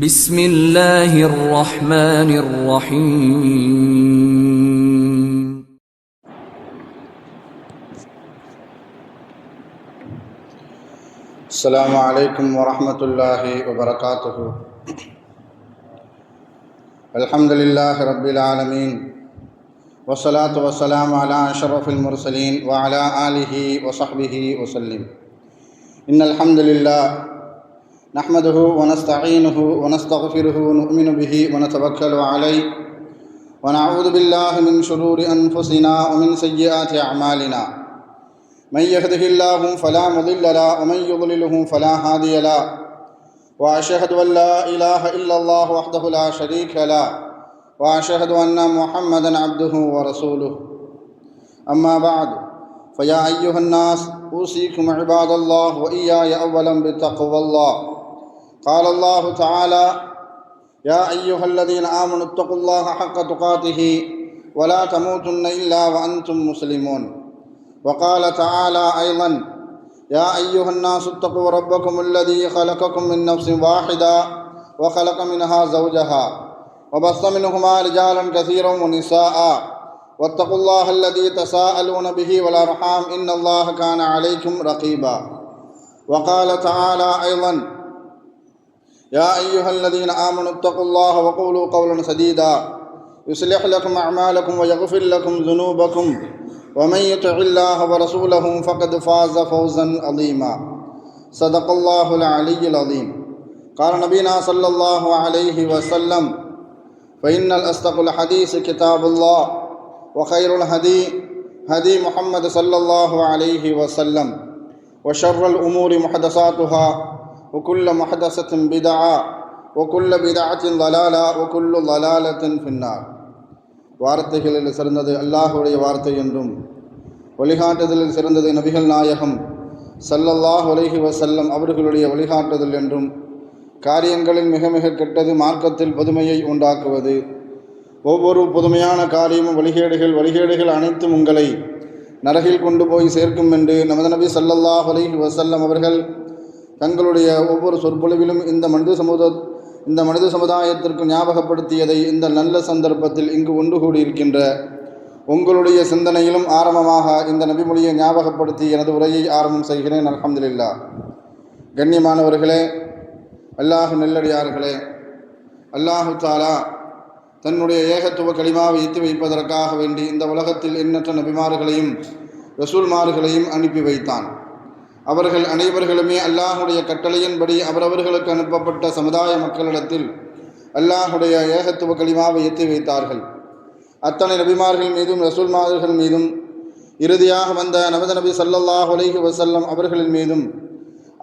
بسم الله الرحمن الرحيم. السلام عليكم ورحمة الله وبركاته. الحمد لله رب العالمين، والصلاة والسلام على أشرف المرسلين وعلى آله وصحبه وسلم. إن الحمد لله نحمده ونستعينه ونستغفره ونؤمن به ونتوكل عليه، ونعوذ بالله من شرور أنفسنا ومن سيئات أعمالنا. من يهده الله فلا مضل له ومن يضلله فلا هادي له، وأشهد أن لا إله إلا الله وحده لا شريك له، وأشهد أن محمدا عبده ورسوله. أما بعد، فيا أيها الناس أوصيكم عباد الله وإياي أولا بتقوى الله. قال الله تعالى: يا أيها الذين آمنوا اتقوا الله حق تقاته ولا تموتن إلا وأنتم مسلمون. وقال تعالى أيضا: يا أيها الناس اتقوا ربكم الذي خلقكم من نفس واحدة وخلق منها زوجها وبث منهما رجالا كثيرا ونساء، واتقوا الله الذي تساءلون به والأرحام إن الله كان عليكم رقيبا. وقال تعالى أيضا: يا أيها الذين آمنوا اتقوا الله وقولوا قولا سديدا يصلح لكم أعمالكم ويغفر لكم ذنوبكم، ومن يطع الله ورسوله فقد فاز فوزا عظيما. صدق الله العلي العظيم. قال نبينا صلى الله عليه وسلم: فإن الأصدق الحديث كتاب الله، وخير الهدي هدي محمد صلى الله عليه وسلم، وشر الأمور محدثاتها، وكل محدثة بدعة، وكل بدعة ضلالة، وكل ضلالة في النار. வார்த்தைகளில் சிறந்தது அல்லாஹுடைய வார்த்தை என்றும், வழிகாட்டுதலில் சிறந்தது நபிகள் நாயகம் ஸல்லல்லாஹு அலைஹி வஸல்லம் அவர்களுடைய வழிகாட்டுதல் என்றும், காரியங்களில் மிக மிக கெட்டது மார்க்கத்தில் புதுமையை உண்டாக்குவது, ஒவ்வொரு புதுமையான காரியமும் வழிகேடுகள் அனைத்தும் உங்களை நரகில் கொண்டு போய் சேர்க்கும் என்று நமது நபி ஸல்லல்லாஹு அலைஹி வஸல்லம் அவர்கள் தங்களுடைய ஒவ்வொரு சொற்பொழிவிலும் இந்த மனித சமுதாயத்திற்கு ஞாபகப்படுத்தியதை இந்த நல்ல சந்தர்ப்பத்தில் இங்கு ஒன்று கூடியிருக்கின்ற உங்களுடைய சிந்தனையிலும் ஆரம்பமாக இந்த நபிமொழியை ஞாபகப்படுத்தி எனது உரையை ஆரம்பம் செய்கிறேன். அல்ஹம்துலில்லாஹ். கண்ணியமானவர்களே, அல்லாஹ் நல்லடியார்களே, அல்லாஹு தஆலா தன்னுடைய ஏகத்துவ கலிமாவை எத்தி வைப்பதற்காக வேண்டி இந்த உலகத்தில் எண்ணற்ற நபிமார்களையும் ரசூல்மார்களையும் அனுப்பி வைத்தான். அவர்கள் அனைவர்களுமே அல்லாஹுடைய கட்டளையின்படி அவரவர்களுக்கு அனுப்பப்பட்ட சமுதாய மக்களிடத்தில் அல்லாஹுடைய ஏகத்துவ கலிமாவை எத்தி வைத்தார்கள். அத்தனை நபிமார்கள் மீதும் ரசூல்மார்கள் மீதும் இறுதியாக வந்த நமது நபி ஸல்லல்லாஹு அலைஹி வஸல்லம் அவர்களின் மீதும்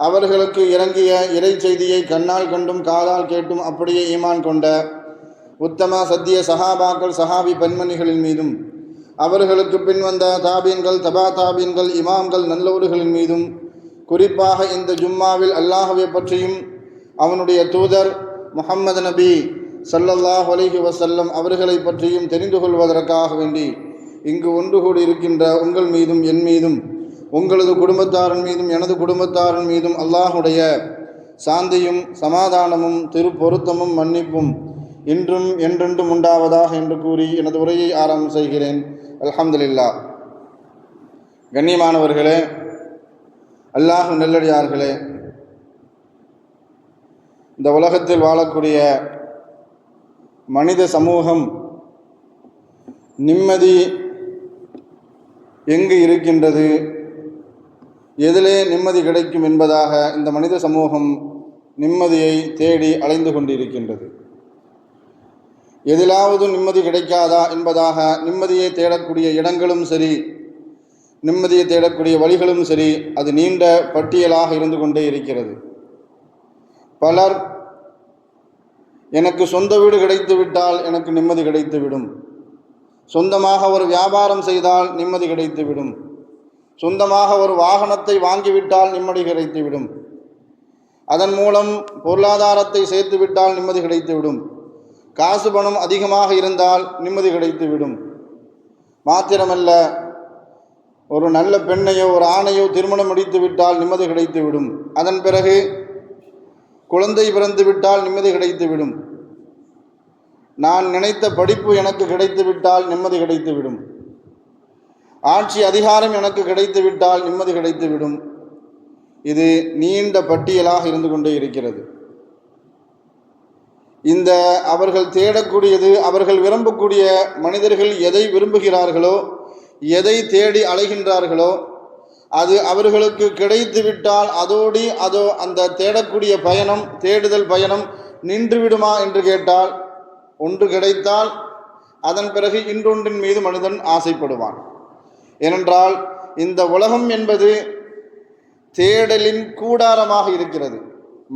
அவர்களுக்கு இறங்கிய இறை செய்தியை கண்ணால் கண்டும் காதால் கேட்டும் அப்படியே ஈமான் கொண்ட உத்தம சத்திய சஹாபாக்கள் சஹாபி பெண்மணிகளின் மீதும் அவர்களுக்கு பின் வந்த தாபீன்கள் தபா தாபீன்கள் இமாம்கள் நல்லவர்களின் மீதும் குறிப்பாக இந்த ஜும்மாவில் அல்லாஹ்வை பற்றியும் அவனுடைய தூதர் முஹம்மது நபி ஸல்லல்லாஹு அலைஹி வஸல்லம் அவர்களை பற்றியும் தெரிந்து கொள்வதற்காக வேண்டி இங்கு ஒன்று கூடியிருக்கின்ற உங்கள் மீதும் என் மீதும் உங்களது குடும்பத்தாரன் மீதும் எனது குடும்பத்தாரன் மீதும் அல்லாஹுடைய சாந்தியும் சமாதானமும் திருப்பொருத்தமும் மன்னிப்பும் இன்றும் என்றென்றும் உண்டாவதாக என்று கூறி எனது உரையை ஆரம்பம் செய்கிறேன். அல்ஹம்துலில்லாஹ். கண்ணியமானவர்களே, அல்லாஹ் நல்லடியார்களே, இந்த உலகத்தில் வாழக்கூடிய மனித சமூகம் நிம்மதி எங்கு இருக்கின்றது, எதிலே நிம்மதி கிடைக்கும் என்பதாக இந்த மனித சமூகம் நிம்மதியை தேடி அலைந்து கொண்டிருக்கின்றது. எதிலாவது நிம்மதி கிடைக்காதா என்பதாக நிம்மதியை தேடக்கூடிய இடங்களும் சரி, நிம்மதியை தேடக்கூடிய வழிகளும் சரி, அது நீண்ட பட்டியலாக இருந்து கொண்டே இருக்கிறது. பலர் எனக்கு சொந்த வீடு கிடைத்து விட்டால் எனக்கு நிம்மதி கிடைத்துவிடும், சொந்தமாக ஒரு வியாபாரம் செய்தால் நிம்மதி கிடைத்துவிடும், சொந்தமாக ஒரு வாகனத்தை வாங்கிவிட்டால் நிம்மதி கிடைத்துவிடும், அதன் மூலம் பொருளாதாரத்தை சேர்த்துவிட்டால் நிம்மதி கிடைத்துவிடும், காசு பணம் அதிகமாக இருந்தால் நிம்மதி கிடைத்துவிடும். மாத்திரமல்ல, ஒரு நல்ல பெண்ணையோ ஒரு ஆணையோ திருமணம் முடித்து விட்டால் நிம்மதி கிடைத்துவிடும். அதன் பிறகு குழந்தை பிறந்து விட்டால் நிம்மதி கிடைத்துவிடும், நான் நினைத்த படிப்பு எனக்கு கிடைத்து விட்டால் நிம்மதி கிடைத்துவிடும், ஆட்சி அதிகாரம் எனக்கு கிடைத்து விட்டால் நிம்மதி கிடைத்துவிடும். இது நீண்ட பட்டியலாக இருந்து கொண்டே இருக்கிறது. இந்த அவர்கள் தேடக்கூடியது, அவர்கள் விரும்பக்கூடிய மனிதர்கள் எதை விரும்புகிறார்களோ, எதை தேடி அலைகின்றார்களோ, அது அவர்களுக்கு கிடைத்து விட்டால் அதோ அந்த தேடக்கூடிய பயணம், தேடுதல் பயணம் நின்றுவிடுமா என்று கேட்டால், ஒன்று கிடைத்தால் அதன் பிறகு இன்னொன்றின் மீது மனிதன் ஆசைப்படுவான். ஏனென்றால் இந்த உலகம் என்பது தேடலின் கூடாரமாக இருக்கிறது.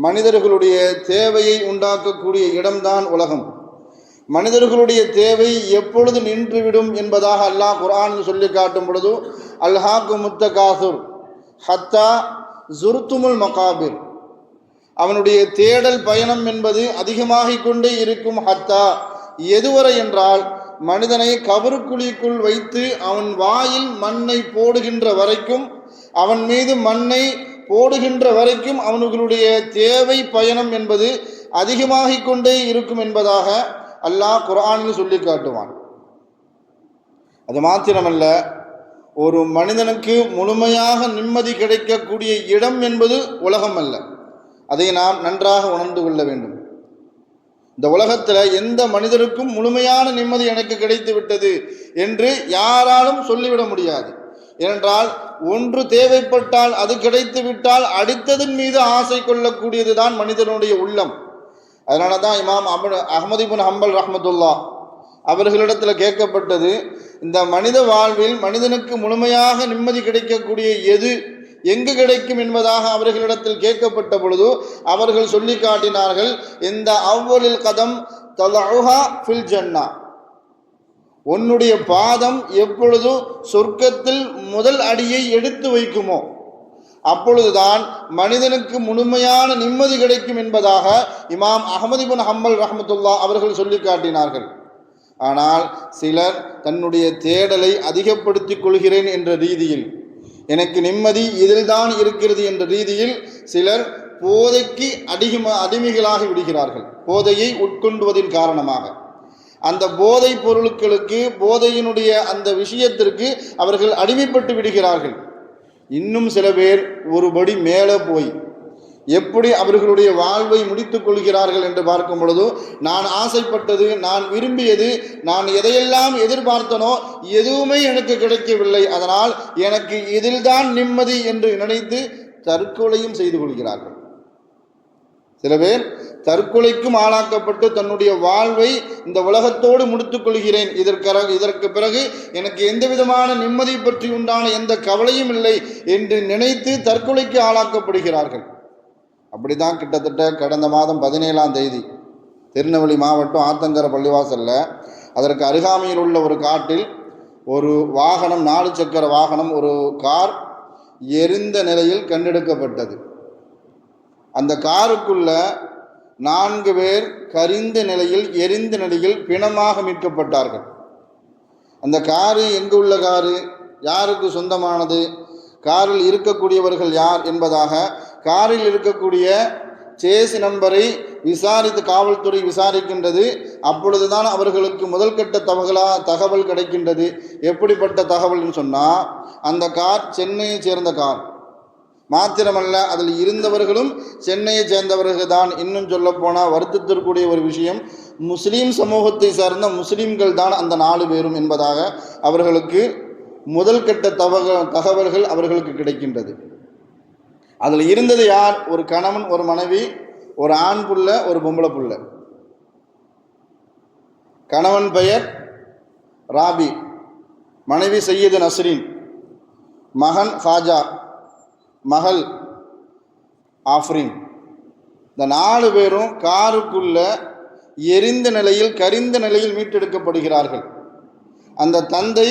மனிதர்களுடைய தேவையை உண்டாக்கக்கூடிய இடம்தான் உலகம். மனிதர்களுடைய தேவை எப்பொழுது நின்றுவிடும் என்பதாக அல்லாஹ் குர்ஆனில் சொல்லி காட்டும் பொழுது, அல்ஹாக்கு முத்தகாசுர் ஹத்தா ஜுர்துமுல் மகாபிர், அவனுடைய தேடல் பயணம் என்பது அதிகமாகிக் கொண்டே இருக்கும். ஹத்தா எதுவரை என்றால், மனிதனை கபருக்குழிக்குள் வைத்து அவன் வாயில் மண்ணை போடுகின்ற வரைக்கும், அவன் மீது மண்ணை போடுகின்ற வரைக்கும் அவனுடைய தேவை பயணம் என்பது அதிகமாகிக் கொண்டே இருக்கும் என்பதாக அல்லாஹ் குர்ஆனில் சொல்லி காட்டுவான். அது மாத்திரமல்ல, ஒரு மனிதனுக்கு முழுமையாக நிம்மதி கிடைக்கக்கூடிய இடம் என்பது உலகம் அல்ல. அதை நாம் நன்றாக உணர்ந்து கொள்ள வேண்டும். இந்த உலகத்தில் எந்த மனிதருக்கும் முழுமையான நிம்மதி எனக்கு கிடைத்து விட்டது என்று யாராலும் சொல்லிவிட முடியாது. ஏனென்றால் ஒன்று தேவைப்பட்டால் அது கிடைத்து விட்டால் அடுத்ததன் மீது ஆசை கொள்ளக்கூடியது தான் மனிதனுடைய உள்ளம். அதனால தான் இமாம் அஹ்மது இப்னு ஹம்பல் ரஹ்மத்துல்லாஹ் அவர்களிடத்தில் கேட்கப்பட்டது, இந்த மனித வாழ்வில் மனிதனுக்கு முழுமையாக நிம்மதி கிடைக்கக்கூடிய எது, எங்கு கிடைக்கும் என்பதாக அவர்களிடத்தில் கேட்கப்பட்ட பொழுது அவர்கள் சொல்லி காட்டினார்கள், இந்த அவ்வலில் கதம் தலஉஹா ஃபில் ஜன்னா, உன்னுடைய பாதம் எப்பொழுது சொர்க்கத்தில் முதல் அடியை எடுத்து வைக்குமோ அப்பொழுதுதான் மனிதனுக்கு முழுமையான நிம்மதி கிடைக்கும் என்பதாக இமாம் அஹ்மது இப்னு ஹம்பல் ரஹ்மத்துல்லாஹ் அவர்கள் சொல்லி காட்டினார்கள். ஆனால் சிலர் தன்னுடைய தேடலை அதிகப்படுத்திக் கொள்கிறேன் என்ற ரீதியில், எனக்கு நிம்மதி இதில்தான் இருக்கிறது என்ற ரீதியில் சிலர் போதைக்கு அடிமைகளாகி விடுகிறார்கள். போதையை உட்கொண்டுவதின் காரணமாக அந்த போதை பொருட்களுக்கு, போதையினுடைய அந்த விஷயத்திற்கு அவர்கள் அடிமைப்பட்டு விடுகிறார்கள். இன்னும் சில பேர் ஒருபடி மேலே போய் எப்படி அவர்களுடைய வாழ்வை முடித்துக் கொள்கிறார்கள் என்று பார்க்கும் பொழுது, நான் ஆசைப்பட்டது, நான் விரும்பியது, நான் எதையெல்லாம் எதிர்பார்த்தனோ எதுவுமே எனக்கு கிடைக்கவில்லை, அதனால் எனக்கு இதில்தான் நிம்மதி என்று நினைத்து தற்கொலையும் செய்து கொள்கிறார்கள். சில பேர் தற்கொலைக்கும் ஆளாக்கப்பட்டு தன்னுடைய வாழ்வை இந்த உலகத்தோடு முடித்துக் கொள்கிறேன், இதற்கு பிறகு எனக்கு எந்த விதமான நிம்மதி பற்றி உண்டான எந்த கவலையும் இல்லை என்று நினைத்து தற்கொலைக்கு ஆளாக்கப்படுகிறார்கள். அப்படிதான் கிட்டத்தட்ட கடந்த மாதம் 17ஆம் தேதி திருநெல்வேலி மாவட்டம் ஆத்தங்கர பள்ளிவாசலில் அதற்கு அருகாமையில் உள்ள ஒரு காட்டில் ஒரு வாகனம், 4 சக்கர வாகனம், ஒரு கார் எரிந்த நிலையில் கண்டெடுக்கப்பட்டது. அந்த காருக்குள்ள 4 பேர் கரிந்த நிலையில், எரிந்த நிலையில் பிணமாக மீட்கப்பட்டார்கள். அந்த காரு எங்கு உள்ள காரு, யாருக்கு சொந்தமானது, காரில் இருக்கக்கூடியவர்கள் யார் என்பதாக காரில் இருக்கக்கூடிய சேஸ் நம்பரை விசாரித்து காவல்துறை விசாரிக்கின்றது. அப்பொழுதுதான் அவர்களுக்கு முதல் கட்ட தகவல் கிடைக்கின்றது. எப்படிப்பட்ட தகவல்னு சொன்னால், அந்த கார் சென்னையை சேர்ந்த கார் மாத்திரமல்ல, அதில் இருந்தவர்களும் சென்னையை சேர்ந்தவர்கள் தான். இன்னும் சொல்ல போனால் வருத்தத்திற்குரிய ஒரு விஷயம், முஸ்லீம் சமூகத்தை சார்ந்த முஸ்லீம்கள் தான் அந்த 4 பேரும் என்பதாக அவர்களுக்கு முதல் கட்ட தகவல்கள் அவர்களுக்கு கிடைக்கின்றது. அதில் இருந்தது யார்? ஒரு கணவன், ஒரு மனைவி, ஒரு ஆண் புள்ள, ஒரு பொம்பளை புள்ள. கணவன் பெயர் ராபி, மனைவி சையது நஸ்ரீன், மகன் ஹாஜா, மகள் ஆஃப்ரின். இந்த 4 பேரும் காருக்குள்ள எரிந்த நிலையில், கரிந்த நிலையில் மீட்டெடுக்கப்படுகிறார்கள். அந்த தந்தை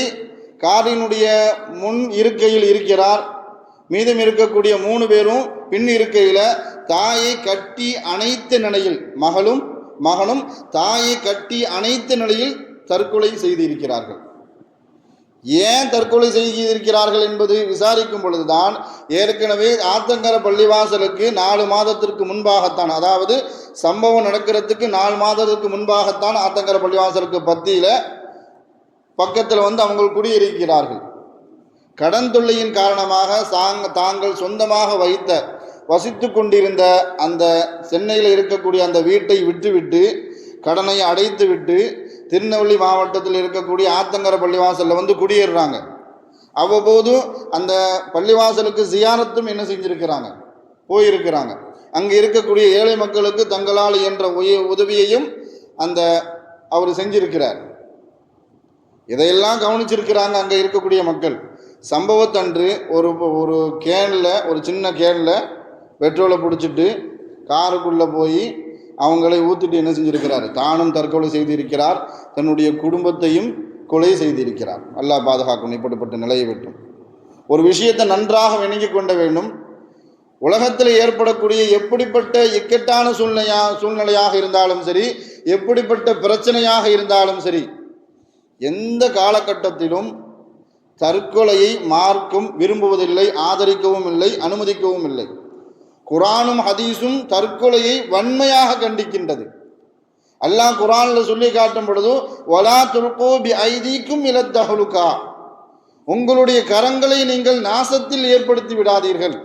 காரினுடைய முன் இருக்கையில் இருக்கிறார். மீதம் இருக்கக்கூடிய 3 பேரும் பின் இருக்கையில் தாயை கட்டி அணைத்த நிலையில், மகனும் தாயை கட்டி அணைத்த நிலையில் தற்கொலை செய்திருக்கிறார்கள். ஏன் தற்கொலை செய்திருக்கிறார்கள் என்பது விசாரிக்கும் பொழுதுதான் ஏற்கனவே ஆத்தங்கர பள்ளிவாசலுக்கு 4 மாதத்திற்கு முன்பாகத்தான், அதாவது சம்பவம் நடக்கிறதுக்கு 4 மாதத்துக்கு முன்பாகத்தான் ஆத்தங்கர பள்ளிவாசலுக்கு பக்கத்தில் அவங்க குடியிருக்கிறார்கள். கடன் தொல்லையின் காரணமாக தாங்கள் சொந்தமாக வசித்து கொண்டிருந்த அந்த சென்னையில் இருக்கக்கூடிய அந்த வீட்டை விட்டுவிட்டு கடனை அடைத்து விட்டு திருநெல்வேலி மாவட்டத்தில் இருக்கக்கூடிய ஆத்தங்கர பள்ளிவாசலில் குடியேறுறாங்க. அவ்வப்போது அந்த பள்ளிவாசலுக்கு ஜியாரத்தும் என்ன செஞ்சிருக்கிறாங்க, போயிருக்கிறாங்க. அங்கே இருக்கக்கூடிய ஏழை மக்களுக்கு தங்களால் என்ற உதவியையும் அவர் செஞ்சிருக்கிறார். இதையெல்லாம் கவனிச்சிருக்கிறாங்க அங்கே இருக்கக்கூடிய மக்கள். சம்பவத்தன்று ஒரு கேனில், ஒரு சின்ன கேனில் பெட்ரோலை பிடிச்சிட்டு காருக்குள்ளே போய் அவங்களை ஊற்றிட்டு என்ன செஞ்சிருக்கிறார், தானும் தற்கொலை செய்திருக்கிறார், தன்னுடைய குடும்பத்தையும் கொலை செய்திருக்கிறார். அல்லாஹ் பாதுகாக்கணும் இப்படிப்பட்ட நிலையை விட்டும். ஒரு விஷயத்தை நன்றாக விளங்கிக் கொள்ள வேண்டும். உலகத்தில் ஏற்படக்கூடிய எப்படிப்பட்ட இக்கட்டான சூழ்நிலையாக இருந்தாலும் சரி, எப்படிப்பட்ட பிரச்சனையாக இருந்தாலும் சரி, எந்த காலகட்டத்திலும் தற்கொலையை மார்க்கம் விரும்புவதில்லை, ஆதரிக்கவும் இல்லை, அனுமதிக்கவும் இல்லை. குரானும் ஹதீஸும் தற்கொலையை வன்மையாக கண்டிக்கின்றது. அல்லாஹ் குரானில் சொல்லி காட்டும் பொழுது வலா துல்கூ பி ஐதீக்கும் இலத் தஹலுகா, உங்களுடைய கரங்களை நீங்கள் நாசத்தில் ஏற்படுத்தி விடாதீர்கள்.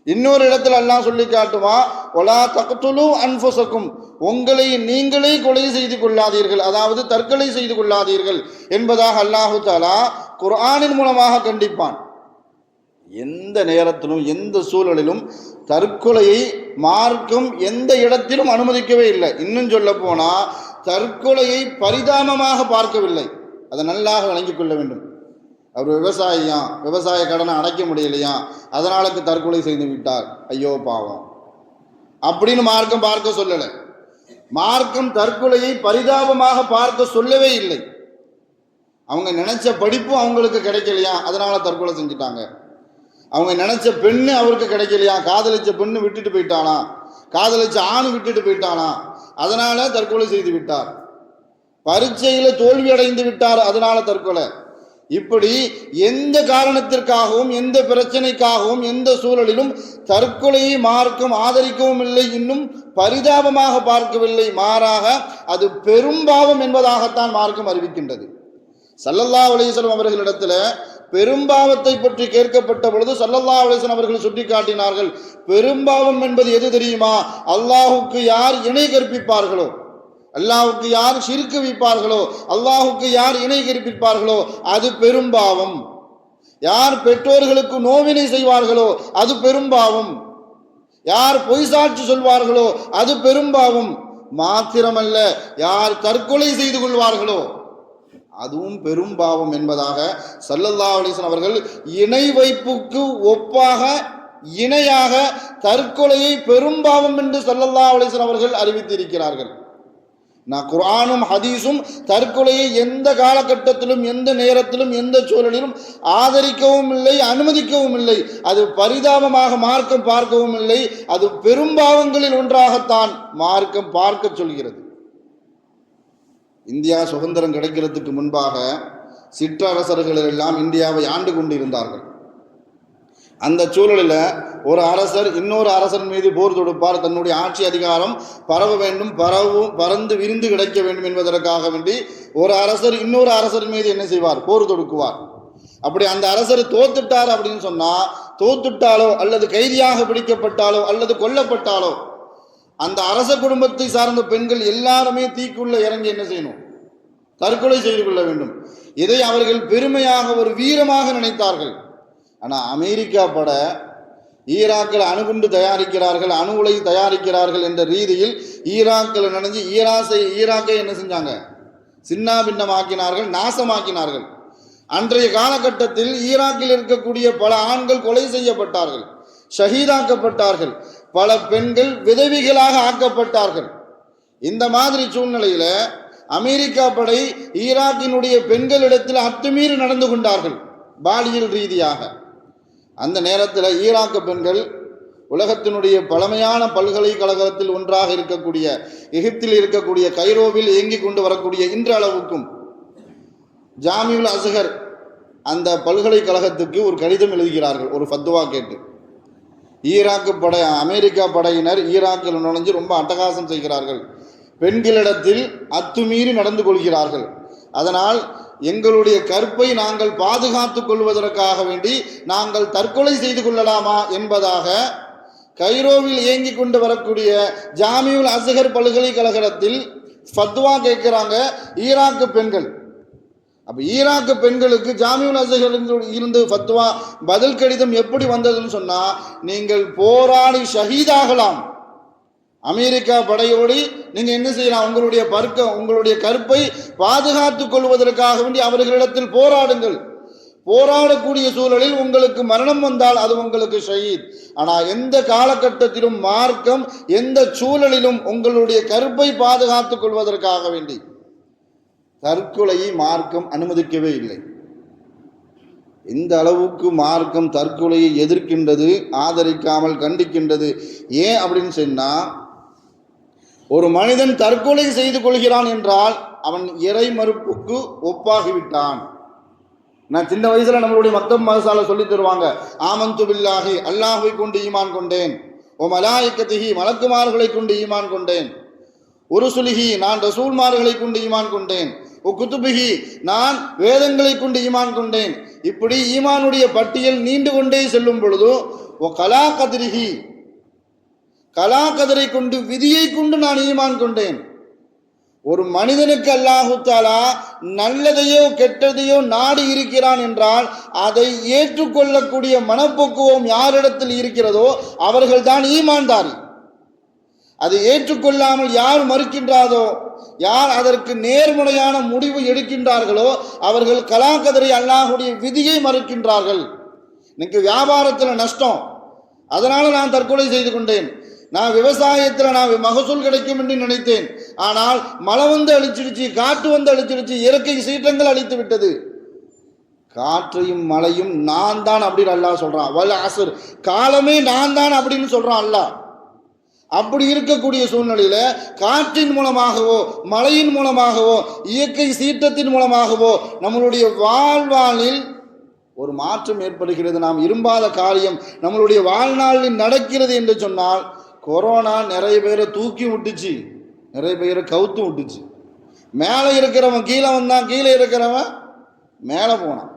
இன்னொரு இடத்தில் அல்லாஹ் சொல்லி காட்டுவா வலா தக்துலு அன்ஃபுஸக்கும், உங்களை நீங்களே கொலை செய்து கொள்ளாதீர்கள், அதாவது தற்கொலை செய்து கொள்ளாதீர்கள் என்பதாக அல்லாஹு தஆலா குர்ஆனின் மூலமாக கண்டிப்பான். எந்த நேரத்திலும் எந்த சூழலிலும் தற்கொலையை மார்க்கம் எந்த இடத்திலும் அனுமதிக்கவே இல்லை. இன்னும் சொல்ல போனா தற்கொலையை பரிதாபமாக பார்க்கவில்லை. அதை நல்லாக விளங்கிக் கொள்ள வேண்டும். அவர் விவசாய கடனை அடைக்க முடியலையா, அதனால தற்கொலை செய்து விட்டார், ஐயோ பாவம் அப்படின்னு மார்க்கம் பார்க்க சொல்லலை. மார்க்கம் தற்கொலையை பரிதாபமாக பார்க்க சொல்லவே இல்லை. அவங்க நினைச்ச படிப்பு அவங்களுக்கு கிடைக்கலையா, அதனால தற்கொலை செஞ்சுட்டாங்க. அவங்க நினைச்ச பெண்ணு அவருக்கு கிடைக்கலையா, காதலிச்ச பெண்ணு விட்டுட்டு போயிட்டானா, காதலிச்ச ஆணு விட்டுட்டு போயிட்டானா, அதனால தற்கொலை செய்து விட்டார். பரீட்சையில தோல்வி அடைந்து விட்டார், அதனால தற்கொலை. இப்படி எந்த காரணத்திற்காகவும் எந்த பிரச்சனைக்காகவும் எந்த சூழலிலும் தற்கொலையை மார்க்கம் ஆதரிக்கவும் இல்லை, இன்னும் பரிதாபமாக பார்க்கவில்லை. மாறாக அது பெரும்பாவம் என்பதாகத்தான் மார்க்கம் அறிவிக்கின்றது. ஸல்லல்லாஹு அலைஹி வஸல்லம் அவர்களிடத்துல பெரும்பாவத்தை பற்றி கேட்கப்பட்ட பொழுது ஸல்லல்லாஹு அலைஹி வஸல்லம் அவர்கள் சுட்டி காட்டினார்கள், பெரும்பாவம் என்பது எது தெரியுமா, அல்லாஹுக்கு யார் இணை கற்பிப்பார்களோ, அல்லாஹுக்கு யார் ஷிர்க் வைப்பார்களோ, அல்லாஹுக்கு யார் இணை கற்பிப்பார்களோ அது பெரும்பாவம். யார் பெற்றோர்களுக்கு நோவினை செய்வார்களோ அது பெரும்பாவம். யார் பொய் சாட்சி சொல்வார்களோ அது பெரும்பாவம். மாத்திரமல்ல, யார் தற்கொலை செய்து கொள்வார்களோ அதுவும் பெரும்பாவம் என்பதாக ஸல்லல்லாஹு அலைஹி வஸல்லம் அவர்கள் இணை வைப்புக்கு ஒப்பாக இணையாக தற்கொலையை பெரும்பாவம் என்று ஸல்லல்லாஹு அலைஹி வஸல்லம் அவர்கள் அறிவித்திருக்கிறார்கள். நான் குர்ஆனும் ஹதீஸும் தற்கொலையை எந்த காலகட்டத்திலும் எந்த நேரத்திலும் எந்த சூழலிலும் ஆதரிக்கவும் இல்லை, அனுமதிக்கவும் இல்லை. அது பரிதாபமாக மார்க்கம் பார்க்கவும் இல்லை. அது பெரும்பாவங்களில் ஒன்றாகத்தான் மார்க்கம் பார்க்க சொல்கிறது. இந்தியா சுதந்திரம் கிடைக்கிறதுக்கு முன்பாக சிற்றரசர்கள் எல்லாம் இந்தியாவை ஆண்டு கொண்டிருந்தார்கள். அந்த சூழலில் ஒரு அரசர் இன்னொரு அரசர் மீது போர் தொடுப்பார். தன்னுடைய ஆட்சி அதிகாரம் பரவ வேண்டும், பறந்து விரிந்து கிடைக்க வேண்டும் என்பதற்காக வேண்டி ஒரு அரசர் இன்னொரு அரசர் மீது என்ன செய்வார், போர் தொடுக்குவார். அப்படி அந்த அரசர் தோத்துட்டார் அப்படின்னு சொன்னா, தோத்துட்டாலோ அல்லது கைதியாக பிடிக்கப்பட்டாலோ அல்லது கொல்லப்பட்டாலோ அந்த அரச குடும்பத்தை சார்ந்த பெண்கள் எல்லாருமே தீக்குள்ள இறங்கி என்ன செய்யணும், தற்கொலை செய்து கொள்ள வேண்டும். இதை அவர்கள் பெருமையாக ஒரு வீரமாக நினைத்தார்கள். ஆனால் அமெரிக்கா பட ஈராக்கில் அணுகுண்டு தயாரிக்கிறார்கள், அணு உலை தயாரிக்கிறார்கள் என்ற ரீதியில் ஈராக்கில் நினைஞ்சு ஈராக்கை என்ன செஞ்சாங்க, சின்ன பின்னமாக்கினார்கள், நாசமாக்கினார்கள். அன்றைய காலகட்டத்தில் ஈராக்கில் இருக்கக்கூடிய பல ஆண்கள் கொலை செய்யப்பட்டார்கள், ஷஹீதாக்கப்பட்டார்கள், பல பெண்கள் விதவிகளாக ஆக்கப்பட்டார்கள். இந்த மாதிரி சூழ்நிலையில அமெரிக்கா படை ஈராக்கினுடைய பெண்களிடத்தில் அத்துமீறி நடந்து கொண்டார்கள் பாலியல் ரீதியாக. அந்த நேரத்தில் ஈராக்கு பெண்கள் உலகத்தினுடைய பழமையான பல்கலைக்கழகத்தில் ஒன்றாக இருக்கக்கூடிய எகிப்தில் இருக்கக்கூடிய கைரோவில் இயங்கி கொண்டு வரக்கூடிய இன்றளவுக்கும் ஜாமியுல் அஸ்ஹர் அந்த பல்கலைக்கழகத்துக்கு ஒரு கடிதம் எழுதுகிறார்கள், ஒரு ஃபத்வா கேட்டு. ஈராக்கு படை, அமெரிக்கா படையினர் ஈராக்கில் நுழைஞ்சு ரொம்ப அட்டகாசம் செய்கிறார்கள், பெண்களிடத்தில் அத்துமீறி நடந்து கொள்கிறார்கள். அதனால் எங்களுடைய கற்பை நாங்கள் பாதுகாத்துக் கொள்வதற்காக வேண்டி நாங்கள் தற்கொலை செய்து கொள்ளலாமா என்பதாக கைரோவில் இயங்கிக் கொண்டு வரக்கூடிய ஜாமியுல் அஸ்ஹர் பல்கலைக்கழகத்தில் ஃபத்வா கேட்கிறாங்க ஈராக்கு பெண்கள். அப்போ ஈராக்கு பெண்களுக்கு ஜாமியுல் அஸ்ஹர் இருந்து ஃபத்வா பதில் கடிதம் எப்படி வந்ததுன்னு சொன்னால், நீங்கள் போராடி ஷஹீதாகலாம், அமெரிக்கா படையோடு நீங்கள் என்ன செய்யலாம், உங்களுடைய கற்பை பாதுகாத்துக் கொள்வதற்காக வேண்டி அவர்களிடத்தில் போராடுங்கள். போராடக்கூடிய சூழலில் உங்களுக்கு மரணம் வந்தால் அது உங்களுக்கு ஷஹீத். ஆனால் எந்த காலகட்டத்திலும் மார்க்கம் எந்த சூழலிலும் உங்களுடைய கற்பை பாதுகாத்துக் கொள்வதற்காக வேண்டி தற்கொலையை மார்க்கம் அனுமதிக்கவே இல்லை. இந்த அளவுக்கு மார்க்கம் தற்கொலையை எதிர்க்கின்றது, ஆதரிக்காமல் கண்டிக்கின்றது. ஏன் அப்படின்னு சொன்னா, ஒரு மனிதன் தற்கொலை செய்து கொள்கிறான் என்றால் அவன் இறை மறுப்புக்கு ஒப்பாகிவிட்டான். நான் சின்ன வயசுல நம்மளுடைய மக்தப் மதரசால சொல்லி தருவாங்க, ஆமந்து பில்லாஹி, அல்லாஹ்வை கொண்டு ஈமான் கொண்டேன், ஓ மலாயிக்கத்திஹி, மலக்குமார்களை கொண்டு ஈமான் கொண்டேன், உருசுலிஹி, நான் ரசூல்மார்களை கொண்டு ஈமான் கொண்டேன், ஓ குத்துபிஹி, நான் வேதங்களை கொண்டு ஈமான் கொண்டேன். இப்படி ஈமானுடைய பட்டியல் நீண்டு கொண்டே செல்லும் பொழுது, ஓ கலா கதிரிஹி, கலா கதிரை கொண்டு விதியை கொண்டு நான் ஈமான் கொண்டேன். ஒரு மனிதனுக்கு அல்லாஹு தஆலா நல்லதையோ கெட்டதையோ நாடி இருக்கிறான் என்றால் அதை ஏற்றுக்கொள்ளக்கூடிய மனப்பக்குவம் யாரிடத்தில் இருக்கிறதோ அவர்கள்தான் ஈமான்தாரி. அதை ஏற்றுக்கொள்ளாமல் யார் மறுக்கின்றாரோ, யார் அதற்கு நேர்முறையான முடிவு எடுக்கின்றார்களோ அவர்கள் கலாக்கதிரை அல்லாஹுடைய விதியை மறுக்கின்றார்கள். இன்னைக்கு வியாபாரத்தில் நஷ்டம், அதனால நான் தற்கொலை செய்து கொண்டேன். நான் விவசாயத்தில் நான் மகசூல் கிடைக்கும் என்று நினைத்தேன், ஆனால் மழை வந்து அழிச்சிடுச்சு, காற்று வந்து அழிச்சிடுச்சு, இயற்கை சீற்றங்கள் அழித்து விட்டது. காற்றையும் மழையும் நான் தான் அப்படின்னு அல்லாஹ் சொல்றான். வல் அஸ்ர், காலமே நான் தான் அப்படின்னு சொல்றான் அல்லாஹ். அப்படி இருக்கக்கூடிய சூழ்நிலையில காற்றின் மூலமாகவோ மழையின் மூலமாகவோ இயற்கை சீற்றத்தின் மூலமாகவோ நம்மளுடைய வாழ்வாளில் ஒரு மாற்றம் ஏற்படுகிறது. நாம் விரும்பாத காரியம் நம்மளுடைய வாழ்நாளில் நடக்கிறது என்று சொன்னால், கொரோனா நிறைய பேரை தூக்கி விட்டுச்சு, நிறைய பேரை கவுத்து விட்டுச்சு. மேலே இருக்கிறவன் கீழே வந்தான், கீழே இருக்கிறவன் மேலே போனான்.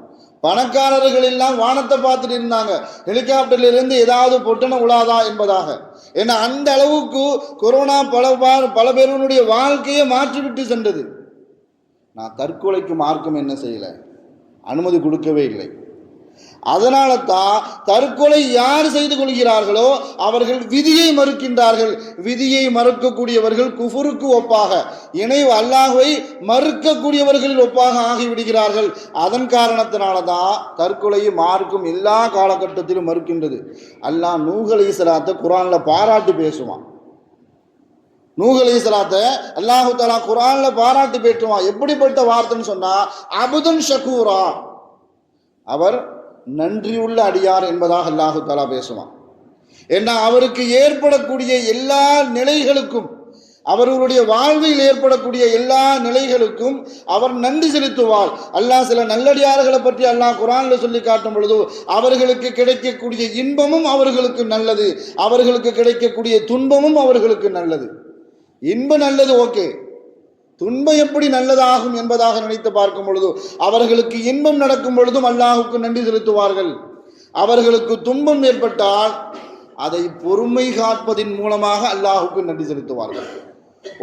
பணக்காரர்கள் எல்லாம் வானத்தை பார்த்துட்டு இருந்தாங்க, ஹெலிகாப்டர்லேருந்து ஏதாவது பொட்டண உலாதா என்பதாக. ஏன்னா அந்த அளவுக்கு கொரோனா பல பேருடைய வாழ்க்கையை மாற்றிவிட்டு சென்றது. நான் தற்கொலைக்கு மார்க்கம் என்ன செய்யலை, அனுமதி கொடுக்கவே இல்லை. அதனால தான் தற்கொலை யார் செய்து கொள்கிறார்களோ அவர்கள் விதியை மறுக்கின்றார்கள். விதியை மறுக்கக்கூடியவர்கள் குஃபுருக்கு ஒப்பாக, இணை அல்லாஹ்வை மறுக்கக்கூடியவர்களில் ஒப்பாக ஆகிவிடுகிறார்கள். அதன் காரணத்தினால தான் தற்கொலையை மார்க்கும் எல்லா காலகட்டத்திலும் மறுக்கின்றது. அல்லாஹ் நூஹ் அலைஹிஸ்ஸலாத்தை குர்ஆன்ல பாராட்டி பேசுவான். நூஹ் அலைஹிஸ்ஸலாத்தை அல்லாஹு தஆலா குர்ஆன்ல பாராட்டி பேசுவான். எப்படிப்பட்ட வார்த்தைன்னு சொன்னா, அபுதன் ஷகூரா, அவர் நன்றியுள்ள அடியார் என்பதாக அல்லாஹு தஆலா பேசுவான். ஏன்னா அவருக்கு ஏற்படக்கூடிய எல்லா நிலைகளுக்கும், அவர்களுடைய வாழ்வில் ஏற்படக்கூடிய எல்லா நிலைகளுக்கும் அவர் நன்றி செலுத்துவார். அல்லாஹ் சில நல்லடியார்களை பற்றி அல்லாஹ் குர்ஆன்ல சொல்லி காட்டும் பொழுது, அவர்களுக்கு கிடைக்கக்கூடிய இன்பமும் அவர்களுக்கு நல்லது, அவர்களுக்கு கிடைக்கக்கூடிய துன்பமும் அவர்களுக்கு நல்லது. இன்பம் நல்லது ஓகே, துன்பம் எப்படி நல்லதாகும் என்பதாக நினைத்து பார்க்கும் பொழுது, அவர்களுக்கு இன்பம் நடக்கும் பொழுதும் அல்லாஹுக்கு நன்றி செலுத்துவார்கள். அவர்களுக்கு துன்பம் ஏற்பட்டால் அதை பொறுமை காப்பதின் மூலமாக அல்லாஹுக்கு நன்றி செலுத்துவார்கள்.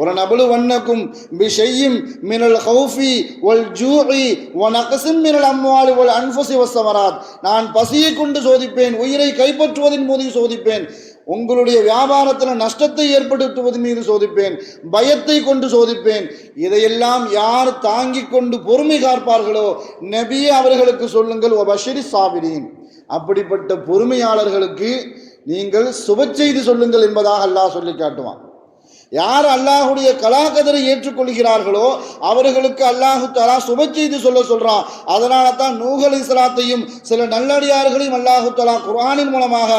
ஒரு நபலு வண்ணக்கும் பிஷையும் மினல் ஹௌஃபி வல் ஜூஇ வ நக்ஸின் மினல் அம்வாலி வல் அன்ஃபுஸி வஸ்ஸமராத், நான் பசியை கொண்டு சோதிப்பேன், உயிரை கைப்பற்றுவதன் மூலம் சோதிப்பேன், உங்களுடைய வியாபாரத்தில் நஷ்டத்தை ஏற்படுத்துவதன் மீது சோதிப்பேன், பயத்தை கொண்டு சோதிப்பேன். இதையெல்லாம் யார் தாங்கிக் கொண்டு பொறுமை காப்பார்களோ நபியே அவர்களுக்கு சொல்லுங்கள், ஓ பஷிரி சாபிரீன், அப்படிப்பட்ட பொறுமையாளர்களுக்கு நீங்கள் சுப செய்தி சொல்லுங்கள் என்பதாக அல்லாஹ் சொல்லி காட்டுவான். யார் அல்லாஹுடைய கலாக்கதரை ஏற்றுக்கொள்கிறார்களோ அவர்களுக்கு அல்லாஹு தஆலா சுப செய்தி சொல்றான். அதனால தான் நூஹ் அலைஹிஸ்ஸலாத்தையும் சில நல்லடியார்களையும் அல்லாஹு தஆலா குர்ஆனின் மூலமாக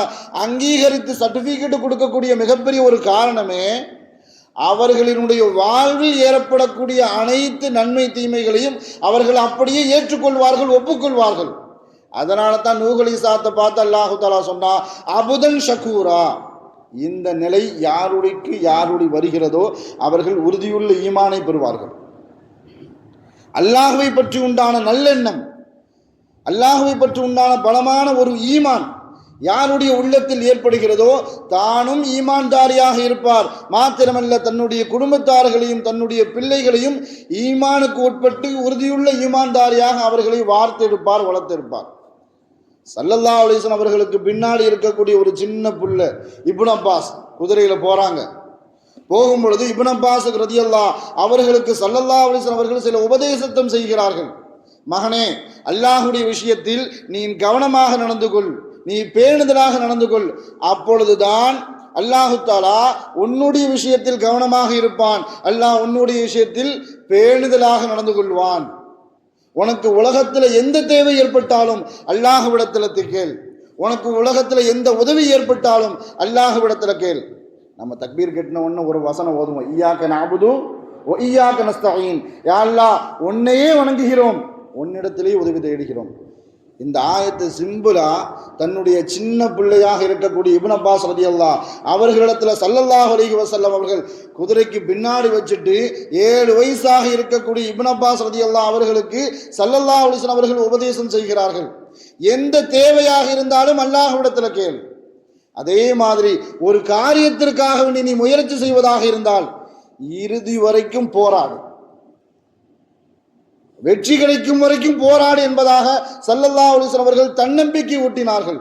அங்கீகரித்து சர்டிஃபிகேட் கொடுக்கக்கூடிய மிகப்பெரிய ஒரு காரணமே, அவர்களினுடைய வாழ்வில் ஏற்படக்கூடிய அனைத்து நன்மை தீமைகளையும் அவர்கள் அப்படியே ஏற்றுக்கொள்வார்கள், ஒப்புக்கொள்வார்கள். அதனால தான் நூஹ் அலைஹிஸ்ஸலாத்தை பார்த்து அல்லாஹு தஆலா சொன்னா அபுதன் ஷக்கூரா. இந்த நிலை யாருடைய வருகிறதோ அவர்கள் உறுதியுள்ள ஈமானை பெறுவார்கள். அல்லாஹ்வை பற்றி உண்டான நல்லெண்ணம், அல்லாஹ்வை பற்றி உண்டான பலமான ஒரு ஈமான் யாருடைய உள்ளத்தில் ஏற்படுகிறதோ தானும் ஈமான்தாரியாக இருப்பார். மாத்திரமல்ல, தன்னுடைய குடும்பத்தார்களையும் தன்னுடைய பிள்ளைகளையும் ஈமானுக்கு உட்பட்டு உறுதியுள்ள ஈமான்தாரியாக அவர்களை வார்த்தெடுப்பார், வளர்த்தெடுப்பார். ஸல்லல்லாஹு அலைஹி வஸல்லம் அவர்களுக்கு பின்னாடி இருக்கக்கூடிய ஒரு சின்ன புள்ள இப்னு அப்பாஸ் குதிரையில போறாங்க. போகும்பொழுது இப்னு அப்பாஸ் ரலியல்லாஹு அவர்களுக்கு ஸல்லல்லாஹு அலைஹி வஸல்லம் அவர்கள் சில உபதேசத்தம் செய்கிறார்கள். மகனே, அல்லாஹ்வுடைய விஷயத்தில் நீ கவனமாக நடந்து கொள், நீ பேணுதலாக நடந்து கொள். அப்பொழுதுதான் அல்லாஹு தஆலா உன்னுடைய விஷயத்தில் கவனமாக இருப்பான், அல்லாஹ் உன்னுடைய விஷயத்தில் பேணுதலாக நடந்து கொள்வான். உனக்கு உலகத்தில் எந்த தேவை ஏற்பட்டாலும் அல்லாஹ்விடத்தில் கேள், உனக்கு உலகத்தில் எந்த உதவி ஏற்பட்டாலும் அல்லாஹ்விடத்தில் கேள். நம்ம தக்பீர் கட்டின உடனே ஒரு வசனம் ஓதுவோம், இய்யாக நஅபுது வ இய்யாக நஸ்தஈன். யா அல்லாஹ், உன்னையே வணங்குகிறோம், உன்னிடத்திலே உதவி தேடுகிறோம். இந்த ஆயத்தை சிம்பிளா தன்னுடைய சின்ன பிள்ளையாக இருக்கக்கூடிய இப்னு அப்பாஸ் ரலியல்லாஹு அவர்களிடத்துல ஸல்லல்லாஹு அலைஹி வஸல்லம் அவர்கள் குதிரைக்கு பின்னாடி வச்சுட்டு 7 வயசாக இருக்கக்கூடிய இப்னு அப்பாஸ் ரலியல்லாஹு அவர்களுக்கு ஸல்லல்லாஹு அலைஹி வஸல்லம் அவர்கள் உபதேசம் செய்கிறார்கள். எந்த தேவையாக இருந்தாலும் அல்லாஹ்விடத்தில் கேள். அதே மாதிரி ஒரு காரியத்திற்காக நீ முயற்சி செய்வதாக இருந்தால் இறுதி வரைக்கும் போராடு, வெற்றி கிடைக்கும் வரைக்கும் போராடு என்பதாக ஸல்லல்லாஹு அலைஹி வஸல்லம் அவர்கள் தன்னம்பிக்கை ஊட்டினார்கள்.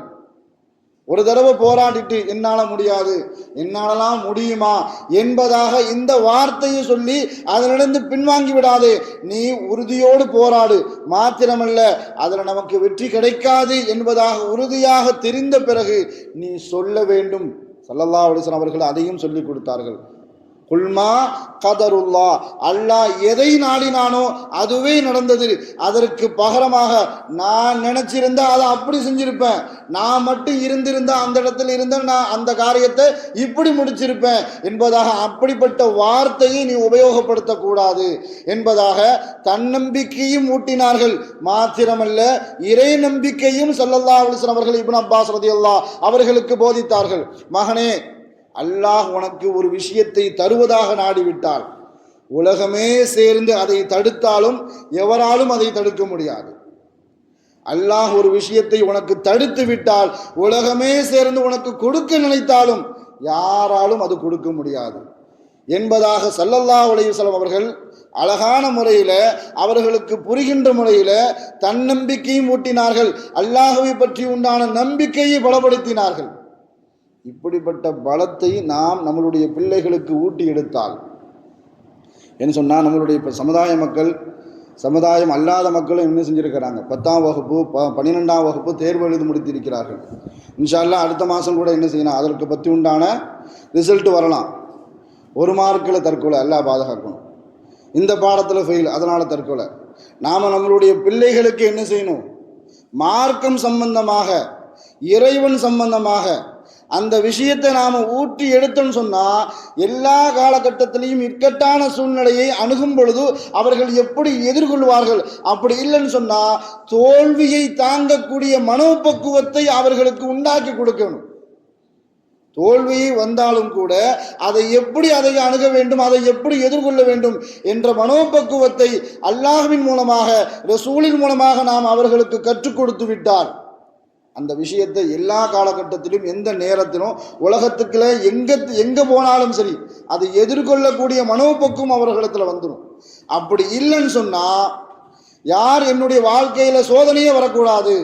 ஒரு தடவை போராடிட்டு என்னால முடியாது, என்னாலலாம் முடியுமா என்பதாக இந்த வார்த்தையை சொல்லி அதிலிருந்து பின்வாங்கி விடாதே. நீ உறுதியோடு போராடு. மாத்திரமல்ல, அதில் நமக்கு வெற்றி கிடைக்காது என்பதாக உறுதியாக தெரிந்த பிறகு நீ சொல்ல வேண்டும். ஸல்லல்லாஹு அலைஹி வஸல்லம் அவர்கள் அதையும் சொல்லி கொடுத்தார்கள். குல்மா கதருல்லா, அல்லாஹ் எதை நாடினானோ அதுவே நடந்தது. அதற்கு பகரமாக நான் நினைச்சிருந்தா அதை அப்படி செஞ்சிருப்பேன், நான் மட்டும் இருந்திருந்தா அந்த இடத்துல இருந்த நான் அந்த காரியத்தை இப்படி முடிச்சிருப்பேன் என்பதாக அப்படிப்பட்ட வார்த்தையை நீ உபயோகப்படுத்தக்கூடாது என்பதாக தன்னம்பிக்கையும் ஊட்டினார்கள். மாத்திரமல்ல, இறை நம்பிக்கையும் ஸல்லல்லாஹு அலைஹி வஸல்லம் அவர்கள் இப்னு அப்பாஸ் ரலியல்லாஹு அவர்களுக்கு போதித்தார்கள். மகனே, அல்லாஹ் உனக்கு ஒரு விஷயத்தை தருவதாக நாடிவிட்டால் உலகமே சேர்ந்து அதை தடுத்தாலும் எவராலும் அதை தடுக்க முடியாது. அல்லாஹ் ஒரு விஷயத்தை உனக்கு தடுத்து விட்டால் உலகமே சேர்ந்து உனக்கு கொடுக்க நினைத்தாலும் யாராலும் அது கொடுக்க முடியாது என்பதாக ஸல்லல்லாஹு அலைஹி வஸல்லம் அவர்கள் அழகான முறையில அவர்களுக்கு புரிகின்ற முறையில தன்னம்பிக்கையும் ஊட்டினார்கள். அல்லாஹ்வை பற்றி உண்டான நம்பிக்கையை பலப்படுத்தினார்கள். இப்படிப்பட்ட பலத்தை நாம் நம்மளுடைய பிள்ளைகளுக்கு ஊட்டி எடுத்தால் என்ன சொன்னால், நம்மளுடைய இப்போ சமுதாயம் அல்லாத மக்களும் என்ன செஞ்சுருக்கிறாங்க, 10ஆம் வகுப்பு 12ஆம் வகுப்பு தேர்வு எழுதி முடித்திருக்கிறார்கள். இன்ஷா அல்லாஹ் அடுத்த மாதம் கூட என்ன செய்யணும், அதற்கு பற்றி உண்டான ரிசல்ட் வரலாம். 1 மார்க்கில் தற்கொலை, அல்லாஹ் பாதுகாக்கணும். இந்த பாடத்தில் ஃபெயில், அதனால் தற்கொலை. நாம் நம்மளுடைய பிள்ளைகளுக்கு என்ன செய்யணும், மார்க்கம் சம்பந்தமாக, இறைவன் சம்பந்தமாக அந்த விஷயத்தை நாம் ஊற்றி எடுத்தோன்னு சொன்னால் எல்லா காலகட்டத்திலையும் இக்கட்டான சூழ்நிலையை அணுகும் பொழுது அவர்கள் எப்படி எதிர்கொள்வார்கள். அப்படி இல்லைன்னு சொன்னால் தோல்வியை தாங்கக்கூடிய மனோபக்குவத்தை அவர்களுக்கு உண்டாக்கி கொடுக்கணும். தோல்வியை வந்தாலும் கூட அதை அணுக வேண்டும், அதை எப்படி எதிர்கொள்ள வேண்டும் என்ற மனோபக்குவத்தை அல்லாஹ்வின் மூலமாக, ரசூலின் மூலமாக நாம் அவர்களுக்கு கற்றுக் கொடுத்து விட்டார் அந்த விஷயத்தை எல்லா காலகட்டத்திலும் எந்த நேரத்திலும் உலகத்துக்குள்ள எங்கே போனாலும் சரி அதை எதிர்கொள்ளக்கூடிய மனோபக்குவம் அவர்களிடத்தில் வந்துடும். அப்படி இல்லைன்னு சொன்னால், யார் என்னுடைய வாழ்க்கையில் சோதனையே வரக்கூடாது,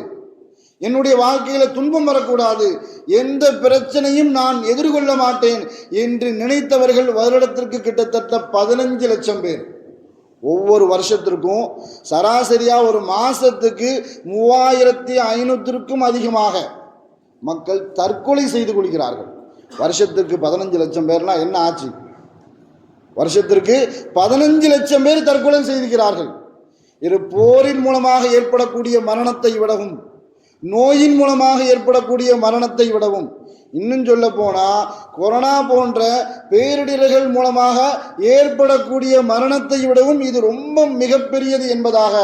என்னுடைய வாழ்க்கையில் துன்பம் வரக்கூடாது, எந்த பிரச்சனையும் நான் எதிர்கொள்ள மாட்டேன் என்று நினைத்தவர்கள் வருடத்திற்கு கிட்டத்தட்ட 15 லட்சம் பேர். ஒவ்வொரு வருஷத்திற்கும் சராசரியாக ஒரு மாதத்துக்கு 3500க்கும் அதிகமாக மக்கள் தற்கொலை செய்து கொள்கிறார்கள். வருஷத்துக்கு 15 லட்சம் பேர்னா என்ன ஆச்சு? வருஷத்திற்கு 15 லட்சம் பேர் தற்கொலை செய்திருக்கிறார்கள். இது போரின் மூலமாக ஏற்படக்கூடிய மரணத்தை விடவும், நோயின் மூலமாக ஏற்படக்கூடிய மரணத்தை விடவும், இன்னும் சொல்ல போனால் கொரோனா போன்ற பேரிடர்கள் மூலமாக ஏற்படக்கூடிய மரணத்தை விடவும் இது ரொம்ப மிகப்பெரியது என்பதாக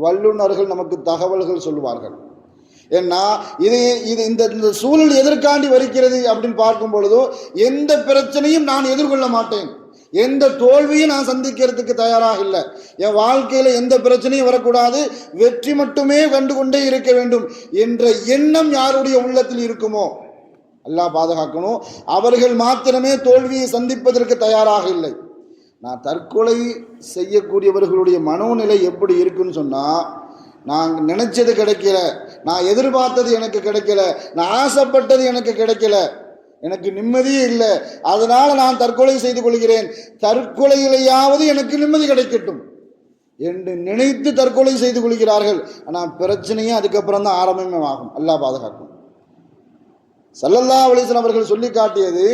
வல்லுநர்கள் நமக்கு தகவல்கள் சொல்லுவார்கள். ஏன்னா இது இது இந்த சூழல் எதற்காண்டி வருகிறது அப்படின்னு பார்க்கும் பொழுதோ, எந்த பிரச்சனையும் நான் எதிர்கொள்ள மாட்டேன், எந்த தோல்வியும் நான் சந்திக்கிறதுக்கு தயாராக இல்லை, என் வாழ்க்கையில் எந்த பிரச்சனையும் வரக்கூடாது, வெற்றி மட்டுமே கண்டு கொண்டே இருக்க வேண்டும் என்ற எண்ணம் யாருடைய உள்ளத்தில் இருக்குமோ அல்லாஹ் பாதுகாக்கணும். அவர்கள் மாத்திரமே தோல்வியை சந்திப்பதற்கு தயாராக இல்லை. நான் தற்கொலை செய்யக்கூடியவர்களுடைய மனோநிலை எப்படி இருக்குன்னு சொன்னால், நான் நினைச்சது கிடைக்கல, நான் எதிர்பார்த்தது எனக்கு கிடைக்கல, நான் ஆசைப்பட்டது எனக்கு கிடைக்கல, எனக்கு நிம்மதியே இல்லை, அதனால் நான் தற்கொலை செய்து கொள்கிறேன், தற்கொலையிலேயாவது எனக்கு நிம்மதி கிடைக்கட்டும் என்று நினைத்து தற்கொலை செய்து கொள்கிறார்கள். ஆனால் பிரச்சனையும் அதுக்கப்புறம் தான் ஆரம்பமே ஆகும். அல்லாஹ் பாதுகாக்கும். ஸல்லல்லாஹு அலைஹி வஸல்லம் அவர்கள் சொல்லி காட்டியது,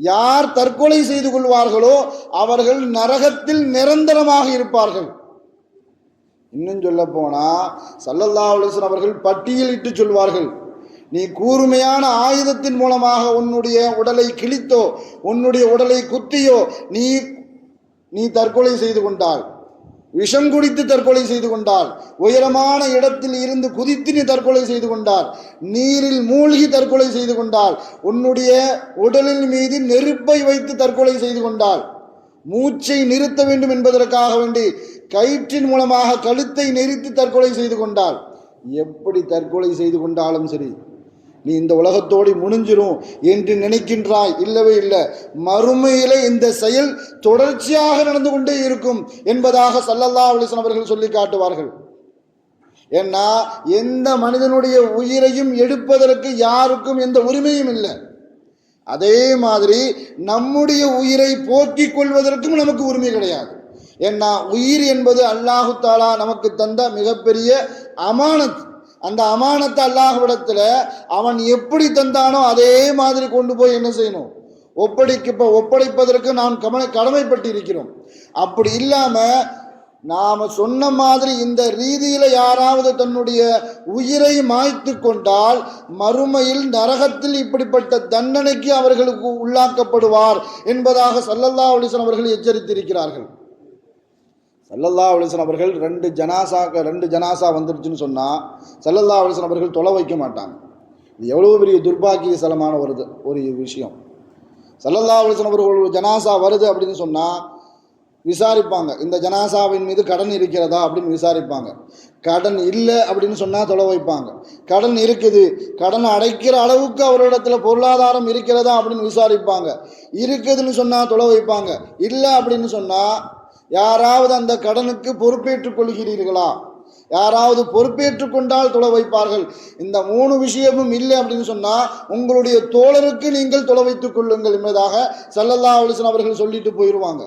யார் தற்கொலை செய்து கொள்வார்களோ அவர்கள் நரகத்தில் நிரந்தரமாக இருப்பார்கள். இன்னும் சொல்ல போனா ஸல்லல்லாஹு அலைஹி வஸல்லம் அவர்கள் பட்டியலிட்டு சொல்வார்கள், நீ கூர்மையான ஆயுதத்தின் மூலமாக உன்னுடைய உடலை கிழித்தோ உன்னுடைய உடலை குத்தியோ நீ தற்கொலை செய்து கொண்டால், விஷம் குடித்து தற்கொலை செய்து கொண்டால், உயரமான இடத்தில் இருந்து குதித்து நீ தற்கொலை செய்து கொண்டால், நீரில் மூழ்கி தற்கொலை செய்து கொண்டால், உன்னுடைய உடலின் மீது நெருப்பை வைத்து தற்கொலை செய்து கொண்டால், மூச்சை நிறுத்த வேண்டும் என்பதற்காக வேண்டி கயிற்றின் மூலமாக கழுத்தை நெரித்து தற்கொலை செய்து கொண்டால், எப்படி தற்கொலை செய்து கொண்டாலும் சரி நீ இந்த உலகத்தோடு முடிஞ்சிரும் என்று நினைக்கின்றாய். இல்லவே இல்லை, மறுமையிலே இந்த செயல் தொடர்ச்சியாக நடந்து கொண்டே இருக்கும் என்பதாக ஸல்லல்லாஹு அலைஹி வஸல்லம் அவர்கள் சொல்லி காட்டுவார்கள். ஏன்னா எந்த மனிதனுடைய உயிரையும் எடுப்பதற்கு யாருக்கும் எந்த உரிமையும் இல்லை. அதே மாதிரி நம்முடைய உயிரை போக்கிக் கொள்வதற்கும் நமக்கு உரிமை கிடையாது. ஏன்னா உயிர் என்பது அல்லாஹு தாலா நமக்கு தந்த மிகப்பெரிய அமானத். அந்த அமானத்தை அல்லாஹ்விடத்தில் அவன் எப்படி தந்தானோ அதே மாதிரி கொண்டு போய் என்ன செய்யணும், ஒப்படைப்பதற்கு நாம் கடமைப்பட்டு இருக்கிறோம். அப்படி இல்லாமல் நாம் சொன்ன மாதிரி இந்த ரீதியில் யாராவது தன்னுடைய உயிரை மாய்த்து கொண்டால் மறுமையில் நரகத்தில் இப்படிப்பட்ட தண்டனைக்கு அவர்களுக்கு உள்ளாக்கப்படுவார் என்பதாக ஸல்லல்லாஹு அலைஹி வஸல்லம் அவர்கள் எச்சரித்திருக்கிறார்கள். ஸல்லல்லாஹு அலைஹி வஸல்லம் அவர்கள் ரெண்டு ஜனாசா வந்துருச்சுன்னு சொன்னால் ஸல்லல்லாஹு அலைஹி வஸல்லம் அவர்கள் தொலை வைக்க மாட்டாங்க. இது எவ்வளோ பெரிய துர்பாக்கியசலமான ஒரு விஷயம். ஸல்லல்லாஹு அலைஹி வஸல்லம் அவர்கள் ஒரு ஜனாசா வருது அப்படின்னு சொன்னால் விசாரிப்பாங்க, இந்த ஜனாசாவின் மீது கடன் இருக்கிறதா அப்படின்னு விசாரிப்பாங்க. கடன் இல்லை அப்படின்னு சொன்னால் தொலை வைப்பாங்க. கடன் இருக்குது, கடன் அடைக்கிற அளவுக்கு அவரிடத்துல பொருளாதாரம் இருக்கிறதா அப்படின்னு விசாரிப்பாங்க. இருக்குதுன்னு சொன்னால் தொலை வைப்பாங்க. இல்லை அப்படின்னு சொன்னால் யாராவது அந்த கடனுக்கு பொறுப்பேற்றுக் கொள்கிறீர்களா, யாராவது பொறுப்பேற்றுக் கொண்டால் தொலை வைப்பார்கள். இந்த 3 விஷயமும் இல்லை அப்படின்னு சொன்னால் உங்களுடைய தோழருக்கு நீங்கள் தொலை வைத்துக் கொள்ளுங்கள் என்பதாக ஸல்லல்லாஹு அலைஹி வஸல்லம் அவர்கள் சொல்லிட்டு போயிடுவாங்க.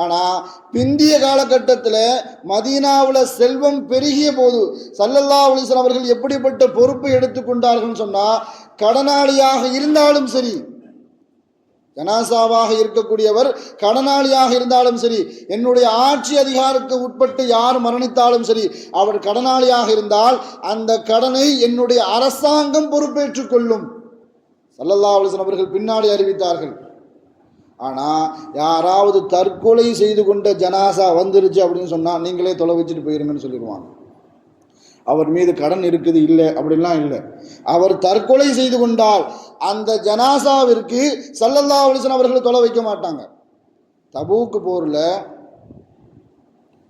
ஆனால் பிந்திய காலகட்டத்தில் மதீனாவில் செல்வம் பெருகிய போது ஸல்லல்லாஹு அலைஹி வஸல்லம் அவர்கள் எப்படிப்பட்ட பொறுப்பை எடுத்துக்கொண்டார்கள் சொன்னால், கடனாளியாக இருந்தாலும் சரி, ஜனாசாவாக இருக்கக்கூடியவர் கடனாளியாக இருந்தாலும் சரி, என்னுடைய ஆட்சி அதிகாரத்துக்கு உட்பட்டு யார் மரணித்தாலும் சரி, அவர் கடனாளியாக இருந்தால் அந்த கடனை என்னுடைய அரசாங்கம் பொறுப்பேற்றுக் கொள்ளும் ஸல்லல்லாஹு அலைஹி வஸல்லம் அவர்கள் பின்னாடி அறிவித்தார்கள். ஆனால் யாராவது தற்கொலை செய்து கொண்ட ஜனாசா வந்துருச்சு அப்படின்னு சொன்னால் நீங்களே தொலை வச்சுட்டு போயிருங்கன்னு சொல்லிடுவாங்க. அவர் மீது கடன் இருக்குது இல்லை அப்படிலாம் இல்லை. அவர் தற்கொலை செய்து கொண்டால் அந்த ஜனாசாவிற்கு ஸல்லல்லாஹு அலைஹி வஸல்லம் அவர்கள் தொலை வைக்க மாட்டாங்க. தபூக்கு போரில்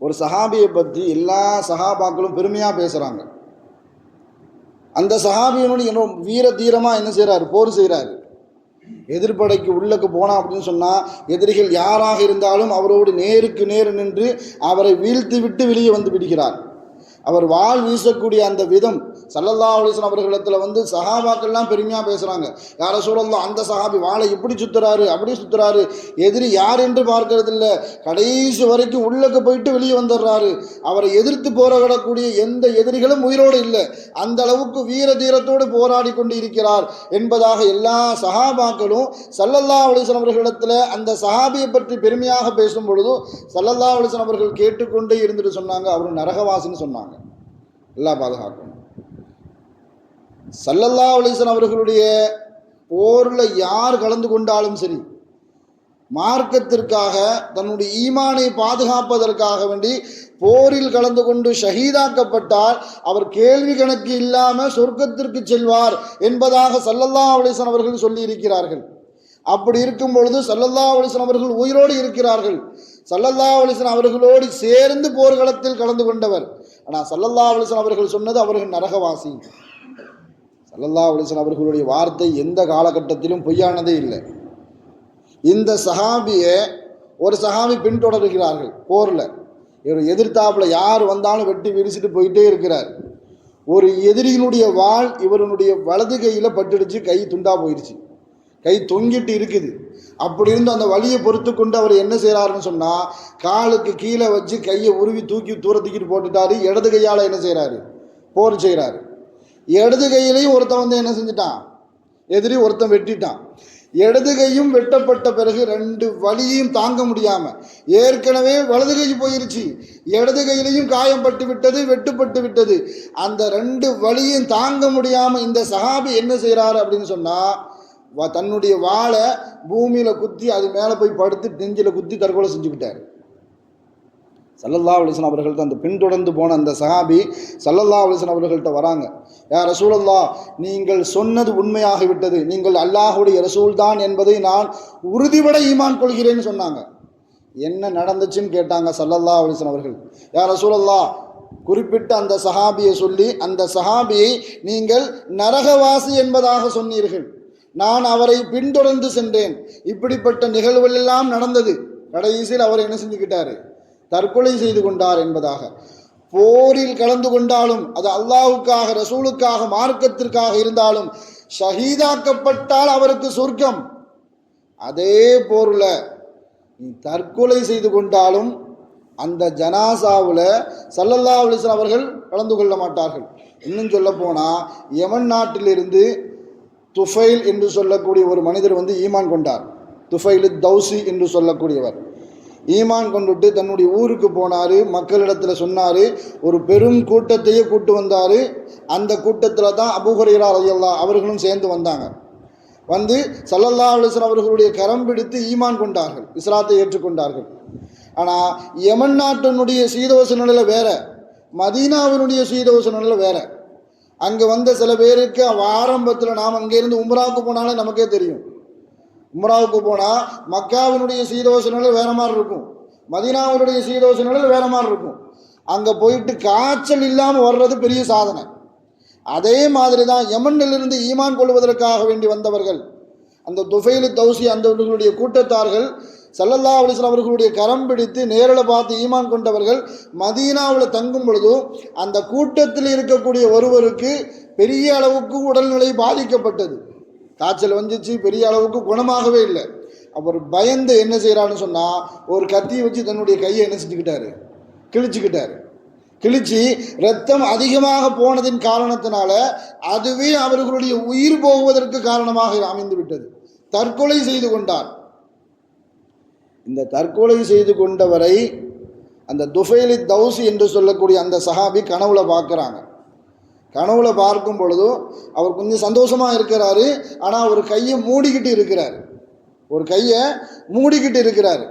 ஒரு சஹாபியை பற்றி எல்லா சஹாபாக்களும் பெருமையாக பேசுகிறாங்க. அந்த சஹாபியினுடைய வீர தீரமாக என்ன செய்கிறாரு, போர் செய்கிறாரு. எதிர்படைக்கு உள்ளக்கு போனா அப்படின்னு சொன்னால் எதிரிகள் யாராக இருந்தாலும் அவரோடு நேருக்கு நேர் நின்று அவரை வீழ்த்தி விட்டு வெளியே வந்து விடுகிறார். அவர் வாள் வீசக்கூடிய அந்த விதம் ஸல்லல்லாஹு அலைஹி வஸல்லம் அவர்களிடத்தில் சஹாபாக்கள்லாம் பெருமையாக பேசுகிறாங்க. யார சொல்லலாம், அந்த சஹாபி வாளை இப்படி சுற்றுறாரு அப்படி சுற்றுறாரு, எதிரி யார் என்று பார்க்கறது இல்லை, கடைசி வரைக்கும் உள்ளக்கு போயிட்டு வெளியே வந்துடுறாரு, அவரை எதிர்த்து போராடக்கூடிய எந்த எதிரிகளும் உயிரோடு இல்லை, அந்த அளவுக்கு வீர தீரத்தோடு போராடி கொண்டு இருக்கிறார் என்பதாக எல்லா சஹாபாக்களும் ஸல்லல்லாஹு அலைஹி வஸல்லம் அவர்களிடத்தில் அந்த சஹாபியை பற்றி பெருமையாக பேசும் பொழுது ஸல்லல்லாஹு அலைஹி வஸல்லம் அவர்கள் கேட்டுக்கொண்டே இருந்துட்டு சொன்னாங்க, அவர் நரகவாசின்னு சொன்னாங்க. எல்லாம் பாதுகாக்கணும். ஸல்லல்லாஹு அலைஹி வஸல்லம் அவர்களுடைய போரில் யார் கலந்து கொண்டாலும் சரி, மார்க்கத்திற்காக தன்னுடைய ஈமானை பாதுகாப்பதற்காக வேண்டி போரில் கலந்து கொண்டு ஷஹீதாக்கப்பட்டால் அவர் கேள்வி கணக்கு இல்லாமல் சொர்க்கத்திற்கு செல்வார் என்பதாக ஸல்லல்லாஹு அலைஹி வஸல்லம் அவர்கள் சொல்லி இருக்கிறார்கள். அப்படி இருக்கும் பொழுது ஸல்லல்லாஹு அலைஹி வஸல்லம் அவர்கள் உயிரோடு இருக்கிறார்கள். ஸல்லல்லாஹு அலைஹி வஸல்லம் அவர்களோடு சேர்ந்து போர்க்களத்தில் கலந்து கொண்டவர். ஆனால் ஸல்லல்லாஹு அலைஹி வஸல்லம் அவர்கள் சொன்னது அவர்கள் நரகவாசி. ஸல்லல்லாஹு அலைஹி வஸல்லம் அவர்களுடைய வார்த்தை எந்த காலகட்டத்திலும் பொய்யானதே இல்லை. இந்த சஹாபியை ஒரு சஹாபி பின்தொடர்கிறார்கள் போரில். இவர் எதிர்த்தாப்புல யார் வந்தாலும் வெட்டி விரிச்சிட்டு போயிட்டே இருக்கிறார். ஒரு எதிரியினுடைய வாள் இவருடைய வலது கையில் பட்டுடுச்சு, கை துண்டா போயிடுச்சு, கை தொங்கிட்டு இருக்குது. அப்படி இருந்து அந்த வலியை பொறுத்து கொண்டு அவர் என்ன செய்கிறாருன்னு சொன்னால், காலுக்கு கீழே வச்சு கையை உருவி தூக்கி தூரத்துக்கிட்டு போட்டுட்டாரு. இடது கையால் என்ன செய்கிறாரு, போர் செய்கிறாரு. இடது கையிலையும் ஒருத்தன் வந்து என்ன செஞ்சிட்டான், எதிரி ஒருத்தன் வெட்டிட்டான். இடது கையும் வெட்டப்பட்ட பிறகு ரெண்டு வலியையும் தாங்க முடியாமல் ஏற்கனவே வலது கை போயிருச்சு, இடது கையிலையும் காயம் பட்டு விட்டது, வெட்டுப்பட்டு விட்டது. அந்த ரெண்டு வலியையும் தாங்க முடியாமல் இந்த சஹாபி என்ன செய்கிறாரு அப்படின்னு சொன்னால், தன்னுடைய வாளை பூமியில் குத்தி அது மேலே போய் படுத்து நெஞ்சில் குத்தி தற்கொலை செஞ்சுக்கிட்டார். ஸல்லல்லாஹு அலைஹி வஸல்லம் அவர்கள்ட்ட அந்த பின்தொடர்ந்து போன அந்த சஹாபி ஸல்லல்லாஹு அலைஹி வஸல்லம் அவர்கள்ட்ட வராங்க. யா ரசூலல்லாஹ், நீங்கள் சொன்னது உண்மையாகிவிட்டது, நீங்கள் அல்லாஹுடைய ரசூல் தான் என்பதை நான் உறுதிபட ஈமான் கொள்கிறேன்னு சொன்னாங்க. என்ன நடந்துச்சுன்னு கேட்டாங்க ஸல்லல்லாஹு அலைஹி வஸல்லம் அவர்கள். யா ரசூலல்லாஹ், குறிப்பிட்ட அந்த சஹாபியை சொல்லி அந்த சஹாபியை நீங்கள் நரகவாசி என்பதாக சொன்னீர்கள். நான் அவரை பின்தொடர்ந்து சென்றேன், இப்படிப்பட்ட நிகழ்வுகள் எல்லாம் நடந்தது. கடைசியில் அவர் என்ன செஞ்சுக்கிட்டாரு, தற்கொலை செய்து கொண்டார் என்பதாக. போரில் கலந்து கொண்டாலும் அது அல்லாஹ்வுக்காக, ரசூலுக்காக, மார்க்கத்திற்காக இருந்தாலும் ஷஹீதாக்கப்பட்டால் அவருக்கு சொர்க்கம். அதே போரில் நீ தற்கொலை செய்து கொண்டாலும் அந்த ஜனாசாவில் ஸல்லல்லாஹு அலைஹி வஸல்லம் அவர்கள் கலந்து கொள்ள மாட்டார்கள். இன்னும் சொல்ல போனால் யமன் நாட்டிலிருந்து துஃபைல் என்று சொல்லக்கூடிய ஒரு மனிதர் வந்து ஈமான் கொண்டார். துஃபைல் தௌசி என்று சொல்லக்கூடியவர் ஈமான் கொண்டுட்டு தன்னுடைய ஊருக்கு போனார். மக்களிடத்தில் சொன்னார். ஒரு பெரும் கூட்டத்தையே கூட்டு வந்தார். அந்த கூட்டத்தில் தான் அபூ ஹுரைரா ரலியல்லாஹு அவர்களும் சேர்ந்து வந்தாங்க. வந்து ஸல்லல்லாஹு அலைஹி வஸல்லம் அவர்களுடைய கரம் பிடித்து ஈமான் கொண்டார்கள், இஸ்லாத்தை ஏற்றுக்கொண்டார்கள். ஆனால் யமன் நாட்டினுடைய சீதோச நிலை வேற, மதீனாவினுடைய சீதோச நிலை வேற. அங்கே வந்த சில பேருக்கு ஆரம்பத்தில் நாம் அங்கேருந்து உம்ராவுக்கு போனாலே நமக்கே தெரியும். உம்ராவுக்கு போனால் மக்காவினுடைய சீதோச நிலை வேறு மாதிரி இருக்கும், மதீனாவினுடைய சீதோச நிலை வேறு மாதிரி இருக்கும். அங்கே போயிட்டு காய்ச்சல் இல்லாமல் வர்றது பெரிய சாதனை. அதே மாதிரி தான் யமனிலிருந்து ஈமான் கொள்வதற்காக வேண்டி வந்தவர்கள் அந்த துஃபைல் தௌசி அந்தவர்களுடைய கூட்டத்தார்கள் ஸல்லல்லாஹு அலைஹி வஸல்லம் அவர்களுடைய கரம் பிடித்து நேரில் பார்த்து ஈமான் கொண்டவர்கள் மதீனாவில் தங்கும் பொழுது அந்த கூட்டத்தில் இருக்கக்கூடிய ஒருவருக்கு பெரிய அளவுக்கு உடல்நிலை பாதிக்கப்பட்டது. காய்ச்சல் வந்துச்சு, பெரிய அளவுக்கு குணமாகவே இல்லை. அவர் பயந்து என்ன செய்கிறான்னு சொன்னால், ஒரு கத்தியை வச்சு தன்னுடைய கையை என்ன செஞ்சுக்கிட்டாரு, கிழிச்சுக்கிட்டார். கிழிச்சு ரத்தம் அதிகமாக போனதின் காரணத்தினால அதுவே அவர்களுடைய உயிர் போவதற்கு காரணமாக அமைந்து விட்டது. தற்கொலை செய்து கொண்டார். இந்த தற்கொலை செய்து கொண்டவரை அந்த துஃபைல் தௌசி என்று சொல்லக்கூடிய அந்த சஹாபி கனவுல பார்க்குறாங்க. கனவுல பார்க்கும் பொழுதும் அவர் கொஞ்சம் சந்தோஷமாக இருக்கிறாரு. ஆனால் ஒரு கையை மூடிக்கிட்டு இருக்கிறார், ஒரு கையை மூடிக்கிட்டு இருக்கிறார்.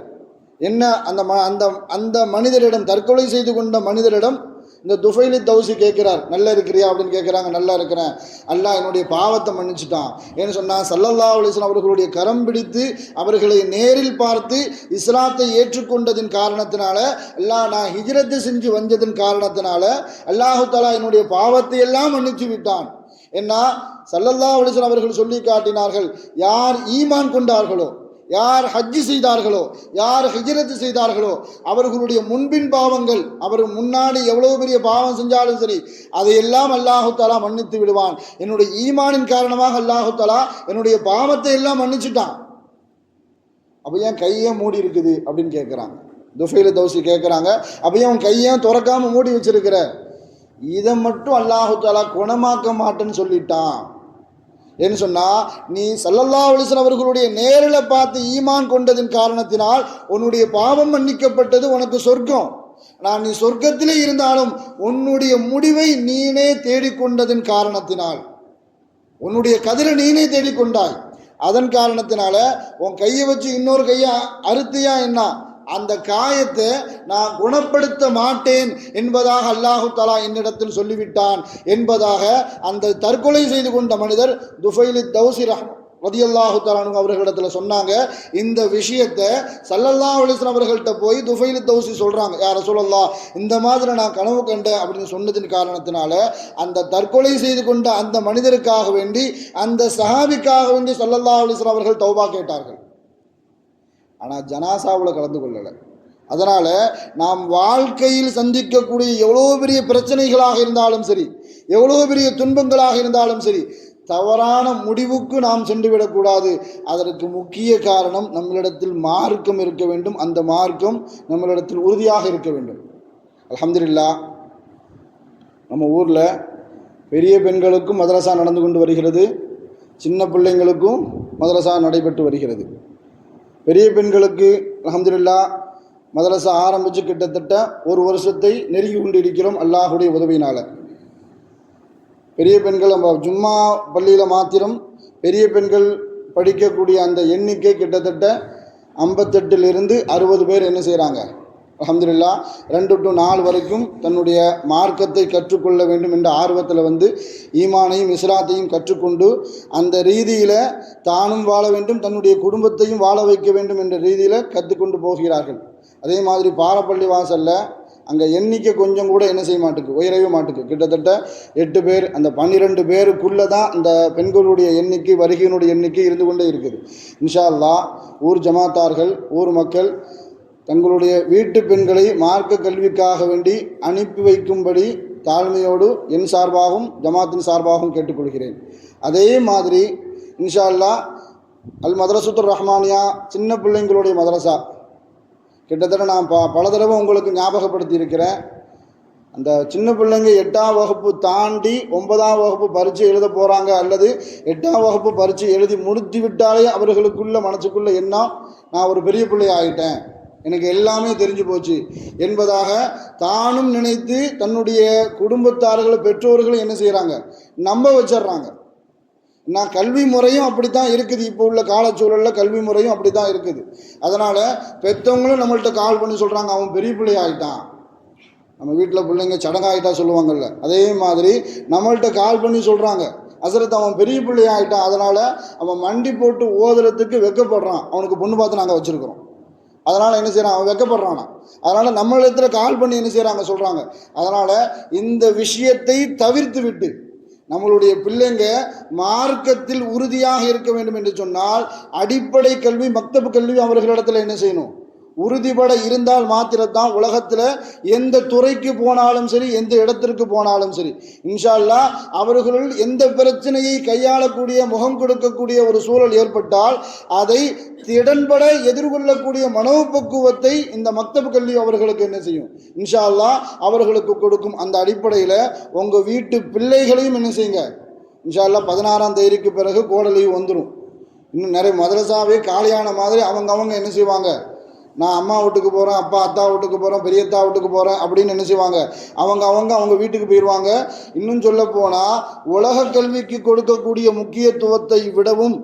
என்ன அந்த அந்த அந்த மனிதரிடம், தற்கொலை செய்து கொண்ட மனிதரிடம் இந்த துஃபைல் தௌசி கேட்குறார், நல்லா இருக்கிறியா அப்படின்னு கேட்குறாங்க. நல்லா இருக்கிறேன், அல்லாஹ் என்னுடைய பாவத்தை மன்னிச்சுட்டான் ஏன்னு சொன்னால் ஸல்லல்லாஹு அலைஹி வஸல்லம் அவர்களுடைய கரம் பிடித்து அவர்களை நேரில் பார்த்து இஸ்லாத்தை ஏற்றுக்கொண்டதின் காரணத்தினால, அல்லாஹ் நான் ஹிஜ்ரத்து செஞ்சு வந்ததின் காரணத்தினால அல்லாஹு தஆலா என்னுடைய பாவத்தை எல்லாம் மன்னிச்சு விட்டான். ஏன்னா ஸல்லல்லாஹு அலைஹி வஸல்லம் அவர்கள் சொல்லி காட்டினார்கள், யார் ஈமான் கொண்டார்களோ, யார் ஹஜ்ஜி செய்தார்களோ, யார் ஹிஜ்ரத்து செய்தார்களோ அவர்களுடைய முன்பின் பாவங்கள், அவர் முன்னாடி எவ்வளவு பெரிய பாவம் செஞ்சாலும் சரி அதையெல்லாம் அல்லாஹு தஆலா மன்னித்து விடுவான். என்னுடைய ஈமானின் காரணமாக அல்லாஹு தஆலா என்னுடைய பாவத்தை எல்லாம் மன்னிச்சுட்டான். அப்போ ஏன் கையே மூடி இருக்குது அப்படின்னு கேட்குறாங்க. துஃபைல் தௌசி கேட்குறாங்க, அப்போ ஏன் கையை திறக்காமல் மூடி வச்சிருக்கிற, இதை மட்டும் அல்லாஹு தஆலா குணமாக்க மாட்டேன்னு சொல்லிட்டான். என்று சொன்னால், நீ ஸல்லல்லாஹு அலைஹி வஸல்லம் அவர்களுடைய நேரில் பார்த்து ஈமான் கொண்டதின் காரணத்தினால் உன்னுடைய பாவம் மன்னிக்கப்பட்டது, உனக்கு சொர்க்கம். நான் நீ சொர்க்கத்திலே இருந்தாலும் உன்னுடைய முடிவை நீனே தேடிக்கொண்டதின் காரணத்தினால், உன்னுடைய கதிரை நீனே தேடிக்கொண்டாய். அதன் காரணத்தினால உன் கையை வச்சு இன்னொரு கையை அறுத்தியா என்ன, அந்த காயத்தை நான் குணப்படுத்த மாட்டேன் என்பதாக அல்லாஹு தஆலா என்னிடத்தில் சொல்லிவிட்டான் என்பதாக அந்த தற்கொலை செய்து கொண்ட மனிதர் துஃபைல் தௌசி ரலியல்லாஹு தஆலா அவர்களிடத்தில் சொன்னாங்க. இந்த விஷயத்தை ஸல்லல்லாஹு அலைஹி வஸல்லம் அவர்கள்ட்ட போய் துஃபைல் தௌசி சொல்கிறாங்க, யா ரசூலல்லாஹ் இந்த மாதிரி நான் கனவு கண்டேன் அப்படின்னு சொன்னதின் காரணத்தினால அந்த தற்கொலை செய்து கொண்ட அந்த மனிதருக்காக வேண்டி, அந்த சஹாபிக்காக வேண்டி ஸல்லல்லாஹு அலைஹி வஸல்லம் அவர்கள் தௌபா கேட்டார்கள். ஆனால் ஜனாசாவில் கலந்து கொள்ளலை. அதனால் நாம் வாழ்க்கையில் சந்திக்கக்கூடிய எவ்வளோ பெரிய பிரச்சனைகளாக இருந்தாலும் சரி, எவ்வளோ பெரிய துன்பங்களாக இருந்தாலும் சரி, தவறான முடிவுக்கு நாம் சென்றுவிடக்கூடாது. அதற்கு முக்கிய காரணம் நம்மளிடத்தில் மார்க்கம் இருக்க வேண்டும். அந்த மார்க்கம் நம்மளிடத்தில் உறுதியாக இருக்க வேண்டும். அல்ஹம்துலில்லாஹ், நம்ம ஊரில் பெரிய பெண்களுக்கும் மதரசா நடந்து கொண்டு வருகிறது, சின்ன பிள்ளைங்களுக்கும் மதரசா நடைபெற்று வருகிறது. பெரிய பெண்களுக்கு அல்ஹம்துலில்லாஹ் மதரசா ஆரம்பித்து கிட்டத்தட்ட ஒரு வருஷத்தை நெருங்கி கொண்டு இருக்கிறோம் அல்லாஹுடைய உதவியினால். பெரிய பெண்கள் நம்ம ஜும்மா பள்ளியில் மாத்திரம் பெரிய பெண்கள் படிக்கக்கூடிய அந்த எண்ணிக்கை கிட்டத்தட்ட 58 60 பேர் என்ன செய்கிறாங்க, அல்ஹம்துலில்லாஹ் 2 to 4 வரைக்கும் தன்னுடைய மார்க்கத்தை கற்றுக்கொள்ள வேண்டும் என்ற ஆர்வத்தில் ஈமானையும் இஸ்லாத்தையும் கற்றுக்கொண்டு அந்த ரீதியில் தானும் வாழ வேண்டும், தன்னுடைய குடும்பத்தையும் வாழ வைக்க வேண்டும் என்ற ரீதியில் கற்றுக்கொண்டு போகிறார்கள். அதே மாதிரி பாரப்பள்ளி வாசலில் அங்கே எண்ணிக்கை கொஞ்சம் கூட என்ன செய்ய மாட்டுக்கு, உயரவே மாட்டுக்கு. கிட்டத்தட்ட 8 பேர், அந்த 12 பேருக்குள்ளே தான் அந்த பெண்களுடைய எண்ணிக்கை, வருகையினுடைய எண்ணிக்கை இருந்து கொண்டே இருக்குது. இன்ஷா அல்லாஹ் ஊர் ஜமாத்தார்கள், ஊர் மக்கள் தங்களுடைய வீட்டு பெண்களை மார்க்க கல்விக்காக வேண்டி அனுப்பி வைக்கும்படி தாழ்மையோடு என் சார்பாகவும் ஜமாத்தின் சார்பாகவும் கேட்டுக்கொள்கிறேன். அதே மாதிரி இன்ஷா அல்லாஹ் அல் மதரசத்துர் ரஹ்மானியா சின்ன பிள்ளைங்களுடைய மதரசா கிட்டத்தட்ட நான் பல தடவை உங்களுக்கு ஞாபகப்படுத்தி இருக்கிறேன். அந்த சின்ன பிள்ளைங்க 8ஆம் வகுப்பு தாண்டி 9ஆம் வகுப்பு பரீட்சை எழுத போகிறாங்க, அல்லது 8ஆம் வகுப்பு பரீட்சை எழுதி முடித்து விட்டாலே அவர்களுக்குள்ள மனசுக்குள்ளே என்ன, நான் ஒரு பெரிய பிள்ளை ஆகிட்டேன், எனக்கு எல்லாமே தெரிஞ்சு போச்சு என்பதாக தானும் நினைத்து தன்னுடைய குடும்பத்தார்களை பெற்றோர்களை என்ன செய்கிறாங்க, நம்ப வச்சிட்றாங்க. நான் கல்வி முறையும் அப்படித்தான் இருக்குது, இப்போ உள்ள காலச்சூழலில் கல்வி முறையும் அப்படி தான் இருக்குது. அதனால் பெற்றவங்களும் நம்மள்கிட்ட கால் பண்ணி சொல்கிறாங்க, அவன் பெரிய பிள்ளை ஆகிட்டான். நம்ம வீட்டில் பிள்ளைங்க சடங்காகிட்டா சொல்லுவாங்கள்ல, அதே மாதிரி நம்மள்கிட்ட கால் பண்ணி சொல்கிறாங்க, அசரத் அவன் பெரிய பிள்ளை ஆகிட்டான், அதனால் அவன் மண்டி போட்டு ஓதுறதுக்கு வெக்கப்படுறான், அவனுக்கு பொண்ணு பார்த்து நாங்கள் வச்சுருக்கிறோம், அதனால் என்ன செய்கிறான், அவன் வெக்கப்படுறானா. அதனால் நம்மளிடத்தில் கால் பண்ணி என்ன செய்கிறாங்க, சொல்கிறாங்க. அதனால் இந்த விஷயத்தை தவிர்த்து விட்டு நம்மளுடைய பிள்ளைங்க மார்க்கத்தில் உறுதியாக இருக்க வேண்டும் என்று சொன்னால் அடிப்படை கல்வி, மக்தபு கல்வி அவர்களிடத்தில் என்ன செய்யணும், உறுதிபட இருந்தால் மாத்திரத்தான் உலகத்தில் எந்த துறைக்கு போனாலும் சரி, எந்த இடத்திற்கு போனாலும் சரி, இன்ஷா அல்லாஹ் அவர்களுள் எந்த பிரச்சனையை கையாளக்கூடிய, முகம் கொடுக்கக்கூடிய ஒரு சூழல் ஏற்பட்டால் அதை திடன்பட எதிர்கொள்ளக்கூடிய மனோபக்குவத்தை இந்த மக்தபு கல்வி அவர்களுக்கு என்ன செய்யும், இன்ஷா அல்லாஹ் அவர்களுக்கு கொடுக்கும். அந்த அடிப்படையில் உங்கள் வீட்டு பிள்ளைகளையும் என்ன செய்யுங்க, இன்ஷா அல்லாஹ் 16ஆம் தேதிக்கு பிறகு கோடலையும் வந்துடும். இன்னும் நிறைய மதரசாவே காலியான மாதிரி அவங்க என்ன செய்வாங்க, நான் அம்மா வீட்டுக்கு போகிறேன், அப்பா அத்தா வீட்டுக்கு போகிறேன், பெரியத்தா வீட்டுக்கு போகிறேன் அப்படின்னு என்ன செய்வாங்க, அவங்க வீட்டுக்கு போயிடுவாங்க. இன்னும் சொல்ல போனால் உலக கல்விக்கு கொடுக்கக்கூடிய முக்கியத்துவத்தை விடவும்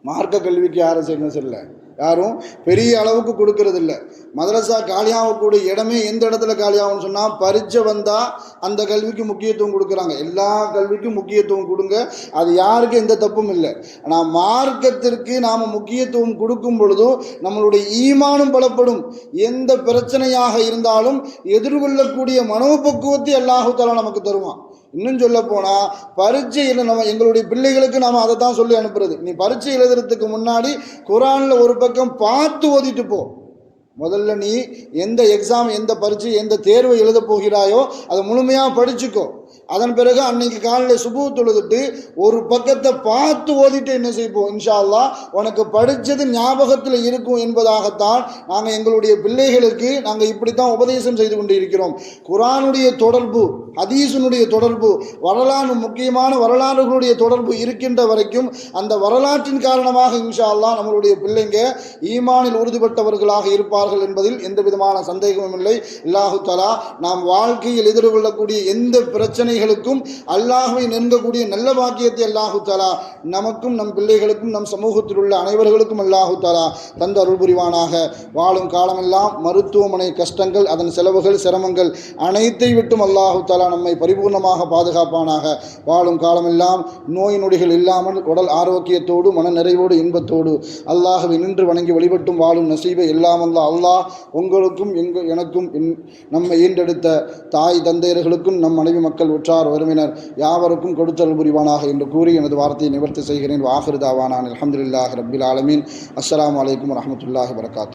மார்க்க கல்விக்கு யாரும் செய்யல, யாரும் பெரிய அளவுக்கு கொடுக்கறது இல்லை. மதரசா காலியாகக்கூடிய இடமே எந்த இடத்துல காலியாகும்னு சொன்னால், பரீட்சை வந்தால் அந்த கல்விக்கு முக்கியத்துவம் கொடுக்குறாங்க. எல்லா கல்விக்கும் முக்கியத்துவம் கொடுங்க, அது யாருக்கும் எந்த தப்பும் இல்லை. ஆனால் மார்க்கத்திற்கு நாம் முக்கியத்துவம் கொடுக்கும் பொழுதும் நம்மளுடைய ஈமானும் பலப்படும். எந்த பிரச்சனையாக இருந்தாலும் எதிர்கொள்ளக்கூடிய மனோபக்குவத்தை அல்லாஹு தஆலா நமக்கு தருவான். இன்னும் சொல்ல போனால் பரீட்சையில் நம்ம எங்களுடைய பிள்ளைகளுக்கு நாம் அதை தான் சொல்லி அனுப்புறது, நீ பரீட்சை எழுதுறதுக்கு முன்னாடி குர்ஆனில் ஒரு பக்கம் பார்த்து ஓதிட்டு போ. முதல்ல நீ எந்த எக்ஸாம், எந்த பரீட்சை, எந்த தேர்வை எழுத போகிறாயோ அதை முழுமையாக படிச்சுக்கோ. அதன் பிறகு அன்னைக்கு காலையில் சுபு தொழுதுட்டு ஒரு பக்கத்தை பார்த்து ஓதிட்டு என்ன செய்வோம், இன்ஷா அல்லாஹ் உனக்கு படித்தது ஞாபகத்தில் இருக்கும் என்பதாகத்தான் நாங்கள் எங்களுடைய பிள்ளைகளுக்கு நாங்கள் இப்படித்தான் உபதேசம் செய்து கொண்டு இருக்கிறோம். குர்ஆனுடைய தொடர்பு, ஹதீஸினுடைய தொடர்பு, வரலாறு, முக்கியமான வரலாறுகளுடைய தொடர்பு இருக்கின்ற வரைக்கும் அந்த வரலாற்றின் காரணமாக இன்ஷா அல்லாஹ் நம்மளுடைய பிள்ளைங்க ஈமானில் உறுதிப்பட்டவர்களாக இருப்பார்கள் என்பதில் எந்த விதமான சந்தேகமும் இல்லை. அல்லாஹு தஆலா நாம் வாழ்க்கையில் எதிர்கொள்ளக்கூடிய எந்த பிரச்சனைகள் பிள்ளைகளுக்கும் அல்லாஹ்வை நெருங்கக்கூடிய நல்ல பாக்கியத்தை அல்லாஹு தாலா நமக்கும் நம் பிள்ளைகளுக்கும் நம் சமூகத்தில் உள்ள அனைவர்களுக்கும் அல்லாஹு தாலா தந்து அருள் புரிவானாக. வாழும் காலமெல்லாம் மருத்துவமனை கஷ்டங்கள், அதன் செலவுகள், சிரமங்கள் அனைத்தை விட்டும் அல்லாஹு தாலா நம்மை பரிபூர்ணமாக பாதுகாப்பானாக. வாழும் காலமெல்லாம் நோய் நொடிகள் இல்லாமல் உடல் ஆரோக்கியத்தோடு மன நிறைவோடு இன்பத்தோடு அல்லாஹ்வை நின்று வணங்கி வழிபட்டும் வாழும் நசீபை எல்லாம் அல்லாஹ் உங்களுக்கும் எனக்கும் நம்மை ஈண்டெடுத்த தாய் தந்தையர்களுக்கும் நம் மனைவி மக்கள் உற்றார் உறவினர் யாவருக்கும் கொடுத்தல் புரிவானாக என்று கூறி எனது வார்த்தையை நிவர்த்தி செய்கிறேன். வாஹிரு தாவானான் அல்ஹம்துலில்லாஹி ரப்பில் ஆலமீன். அஸ்ஸலாமு அலைக்கும் வரஹ்மத்துல்லாஹி வபரகாத்துஹு.